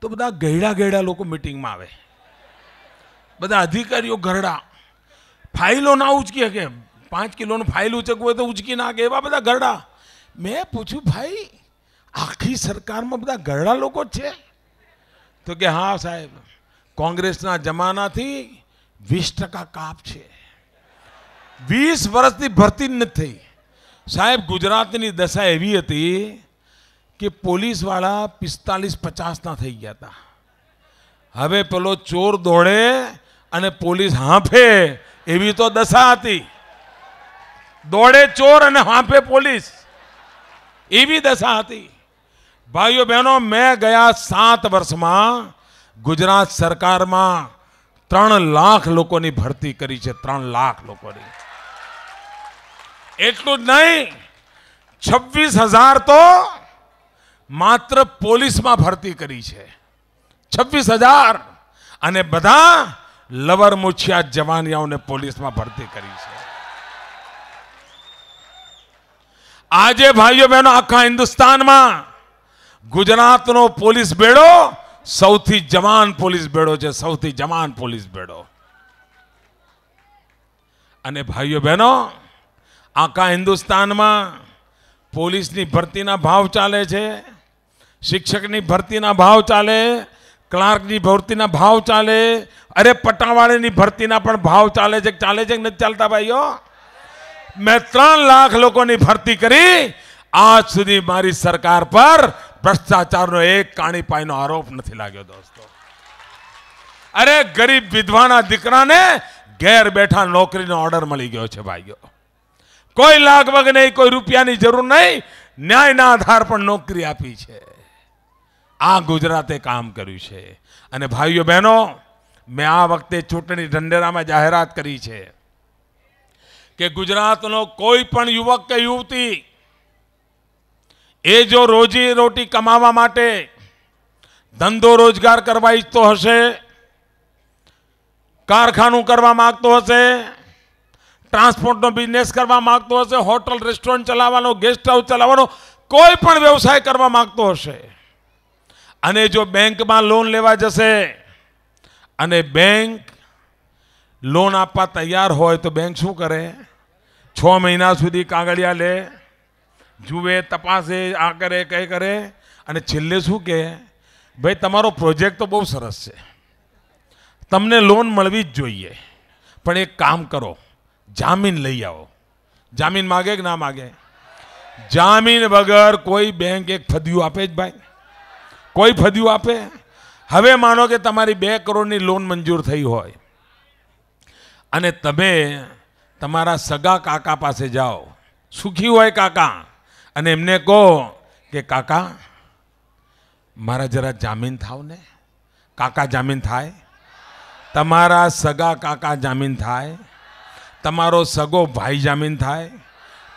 તો બધા ગયડા ગયડા લોકો મીટિંગમાં આવે. બધા અધિકારીઓ ગરડા, ફાઇલો ના ઉચકી શકે. 5 કિલોનું ફાઇલ ઉચકવું હોય તો ઉચકી નાખે, એવા બધા ગરડા. મેં પૂછ્યું, ભાઈ આખી સરકારમાં બધા ગરડા લોકો જ છે? તો કે હા સાહેબ, કોંગ્રેસના જમાનાથી 20% કાપ છે. 20 વર્ષથી ભરતી જ નથી થઈ. સાહેબ, ગુજરાતની દશા એવી હતી કે પોલીસવાળા 45-50 ના થઈ ગયા હતા. હવે પેલો ચોર દોડે અને પોલીસ હાંફે એવી તો દશા હતી. દોડે ચોર અને હાંફે પોલીસ, એવી દશા હતી. ભાઈઓ બહેનો, મેં ગયા 7 વર્ષમાં ગુજરાત સરકારમાં 3 લાખ લોકોની ભરતી કરી છે. 3 લાખ લોકોની. એટલું જ નહીં, 26,000 તો માત્ર પોલીસમાં ભરતી કરી છે. 26,000. અને બધા લવર મુછિયા જવાનિયાઓને પોલીસમાં ભરતી કરી છે. આજે ભાઈઓ બહેનો, આખા હિન્દુસ્તાનમાં ગુજરાતનો પોલીસ બેડો સૌથી જવાન પોલીસ બેડો છે. સૌથી જવાન પોલીસ બેડો. અને ભાઈઓ બહેનો, આખા હિન્દુસ્તાનમાં પોલીસની ભરતીના ભાવ ચાલે છે, શિક્ષકની ભરતીના ભાવ ચાલે, ક્લાર્કની ભરતીના ભાવ ચાલે, અરે પટાવાળાની ભરતીના પણ ભાવ ચાલે છે. ચાલે છે કે નથી ચાલતા ભાઈઓ? મેં 3 લાખ લોકોની ભરતી કરી. આજ સુધી મારી સરકાર પર ભ્રષ્ટાચારનો એક કાણી પાઈનો આરોપ નથી લાગ્યો દોસ્તો. અરે ગરીબ વિધવાના દીકરાને ઘેર બેઠા નોકરીનો ઓર્ડર મળી ગયો છે ભાઈઓ. કોઈ લાગવગ નહીં, કોઈ રૂપિયાની જરૂર નહીં, ન્યાયના આધાર પર નોકરી આપી છે. આ ગુજરાતે કામ કર્યું છે. અને ભાઈઓ બહેનો, મેં આ વખતે ચૂંટણી ઢંઢેરામાં જાહેરાત કરી છે કે ગુજરાતનો કોઈ પણ યુવક કે યુવતી એ જો રોજી રોટી કમાવા માટે ધંધો રોજગાર કરવા ઈચ્છતો હશે, કારખાનું કરવા માંગતો હશે, ટ્રાન્સપોર્ટનો બિઝનેસ કરવા માંગતો હશે, હોટલ રેસ્ટોરન્ટ ચલાવવાનો, ગેસ્ટ હાઉસ ચલાવવાનો, કોઈ પણ વ્યવસાય કરવા માંગતો હશે, અને જો બેંકમાં લોન લેવા જશે અને બેંક લોન આપવા તૈયાર હોય તો બેંક શું કરે? 6 મહિના સુધી કાગળિયા લે, જુએ, તપાસે, આ કરે, કંઈ કરે, અને છેલ્લે શું કહે? ભાઈ તમારો પ્રોજેક્ટ તો બહુ સરસ છે, તમને લોન મળવી જ જોઈએ, પણ એક કામ કરો, જામીન લઈ આવો. જામીન માગે કે ના માગે? જામીન વગર કોઈ બેંક એક ફદિયું આપે જ ભાઈ? કોઈ ફદિયું આપે? હવે માનો કે તમારી 2 કરોડની લોન મંજૂર થઈ હોય અને તમે તમારા સગા કાકા પાસે જાઓ, સુખી હોય કાકા, અને એમને કહો કે કાકા મારા જરા જામીન થાવ ને. કાકા જામીન થાય? તમારા સગા કાકા જામીન થાય? તમારો સગો ભાઈ જામીન થાય?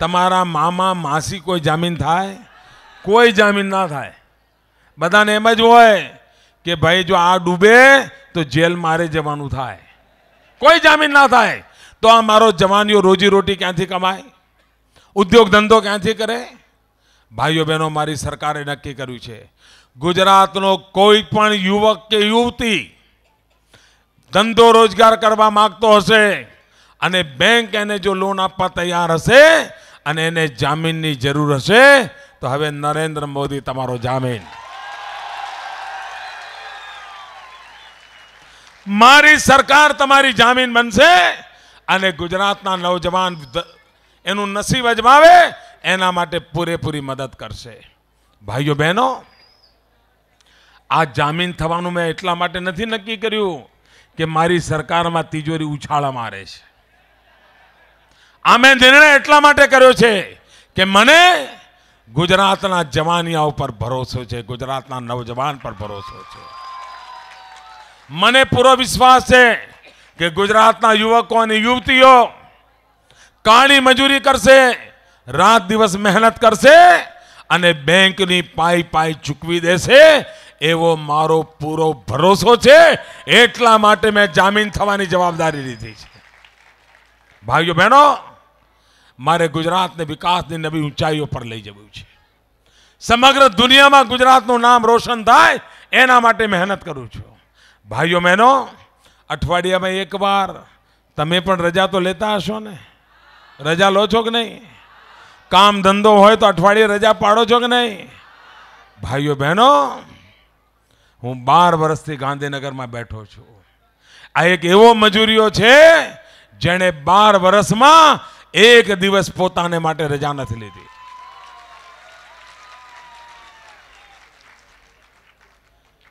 તમારા મામા માસી કોઈ જામીન થાય? કોઈ જામીન ના થાય. બધાને એમ જ હોય કે ભાઈ જો આ ડૂબે તો જેલ મારે જવાનું થાય. કોઈ જામીન ના થાય. તો આ મારો જવાનીઓ રોજી રોટી ક્યાંથી કમાય? ઉદ્યોગ ધંધો ક્યાંથી કરે? ભાઈઓ બહેનો, મારી સરકારે નક્કી કર્યું છે ગુજરાતનો કોઈ પણ યુવક કે યુવતી ધંધો રોજગાર કરવા માંગતો હશે અને બેંક એને જો લોન આપવા તૈયાર હશે અને એને જામીનની જરૂર હશે તો હવે નરેન્દ્ર મોદી તમારો જામીન. મારી સરકાર તમારી જામીન બનશે અને ગુજરાતના નવજવાન એનું નસીબ અજમાવે એના માટે પૂરેપૂરી મદદ કરશે. ભાઈઓ બહેનો, આ જામીન થવાનું મેં એટલા માટે નથી નક્કી કર્યું કે મારી સરકારમાં તિજોરી ઉછાળા મારે છે. આ મેં નિર્ણય એટલા માટે કર્યો છે કે મને ગુજરાતના જવાનિયા ઉપર ભરોસો છે, ગુજરાતના નવજવાન પર ભરોસો છે. મને પૂરો વિશ્વાસ છે કે ગુજરાતના યુવકો અને યુવતીઓ કાળી મજૂરી કરશે, રાત દિવસ મહેનત કરશે અને બેંકની પાઈ ચૂકવી દેશે એવો મારો પૂરો ભરોસો છે. એટલા માટે મેં જામીન થવાની જવાબદારી લીધી છે. ભાઈઓ બહેનો, મારે ગુજરાતને વિકાસની નવી ઊંચાઈઓ પર લઈ જવું છે. સમગ્ર દુનિયામાં ગુજરાતનું નામ રોશન થાય એના માટે મહેનત કરું છું. ભાઈઓ બહેનો, અઠવાડિયામાં એકવાર તમે પણ રજા તો લેતા હશો ને? રજા લો છો કે નહીં? કામ ધંધો હોય તો અઠવાડિયે રજા પાડો છો કે નહીં? ભાઈઓ બહેનો, હું 12 વર્ષથી ગાંધીનગરમાં બેઠો છું. આ એક એવો મજૂરીઓ છે જેણે 12 વર્ષમાં એક દિવસ પોતાને માટે રજા નથી લીધી.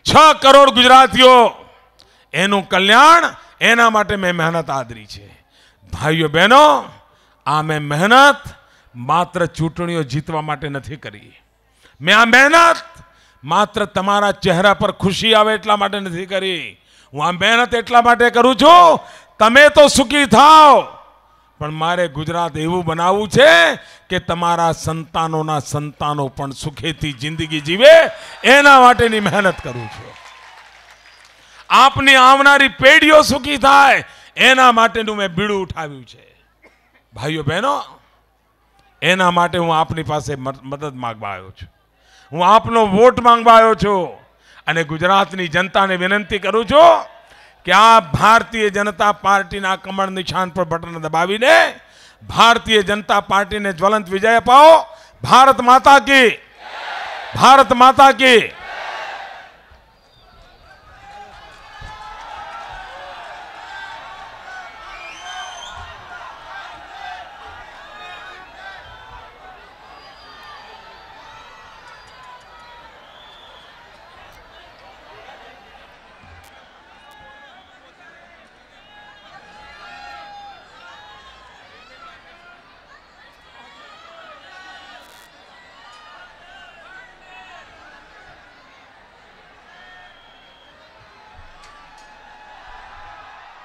છ કરોડ ગુજરાતીઓ એનું કલ્યાણ, એના માટે મેં મહેનત આદરી છે. ભાઈઓ બહેનો, આ મેં મહેનત માત્ર ચૂંટણીઓ જીતવા માટે નથી કરી. મેં આ મહેનત માત્ર તમારા ચહેરા પર ખુશી આવે એટલા માટે નથી કરી. હું આ મહેનત એટલા માટે કરું છું તમે તો સુખી થાઓ, પણ મારે ગુજરાત એવું બનાવવું છે કે તમારા સંતાનોના સંતાનો પણ સુખેથી જિંદગી જીવે એના માટેની મહેનત કરું છું. આપની આવનારી પેઢીઓ સુખી થાય એના માટેનું મેં બીડું ઉઠાવ્યું છે. ભાઈઓ બહેનો, એના માટે હું આપની પાસે મદદ માંગવા આવ્યો છું. હું આપનો વોટ માંગવા આવ્યો છું અને ગુજરાતની જનતાને વિનંતી કરું છું કે આ ભારતીય જનતા પાર્ટીના કમળ નિશાન પર બટન દબાવીને ભારતીય જનતા પાર્ટીને જ્વલંત વિજય અપાવો. ભારત માતા કી, ભારત માતા કી.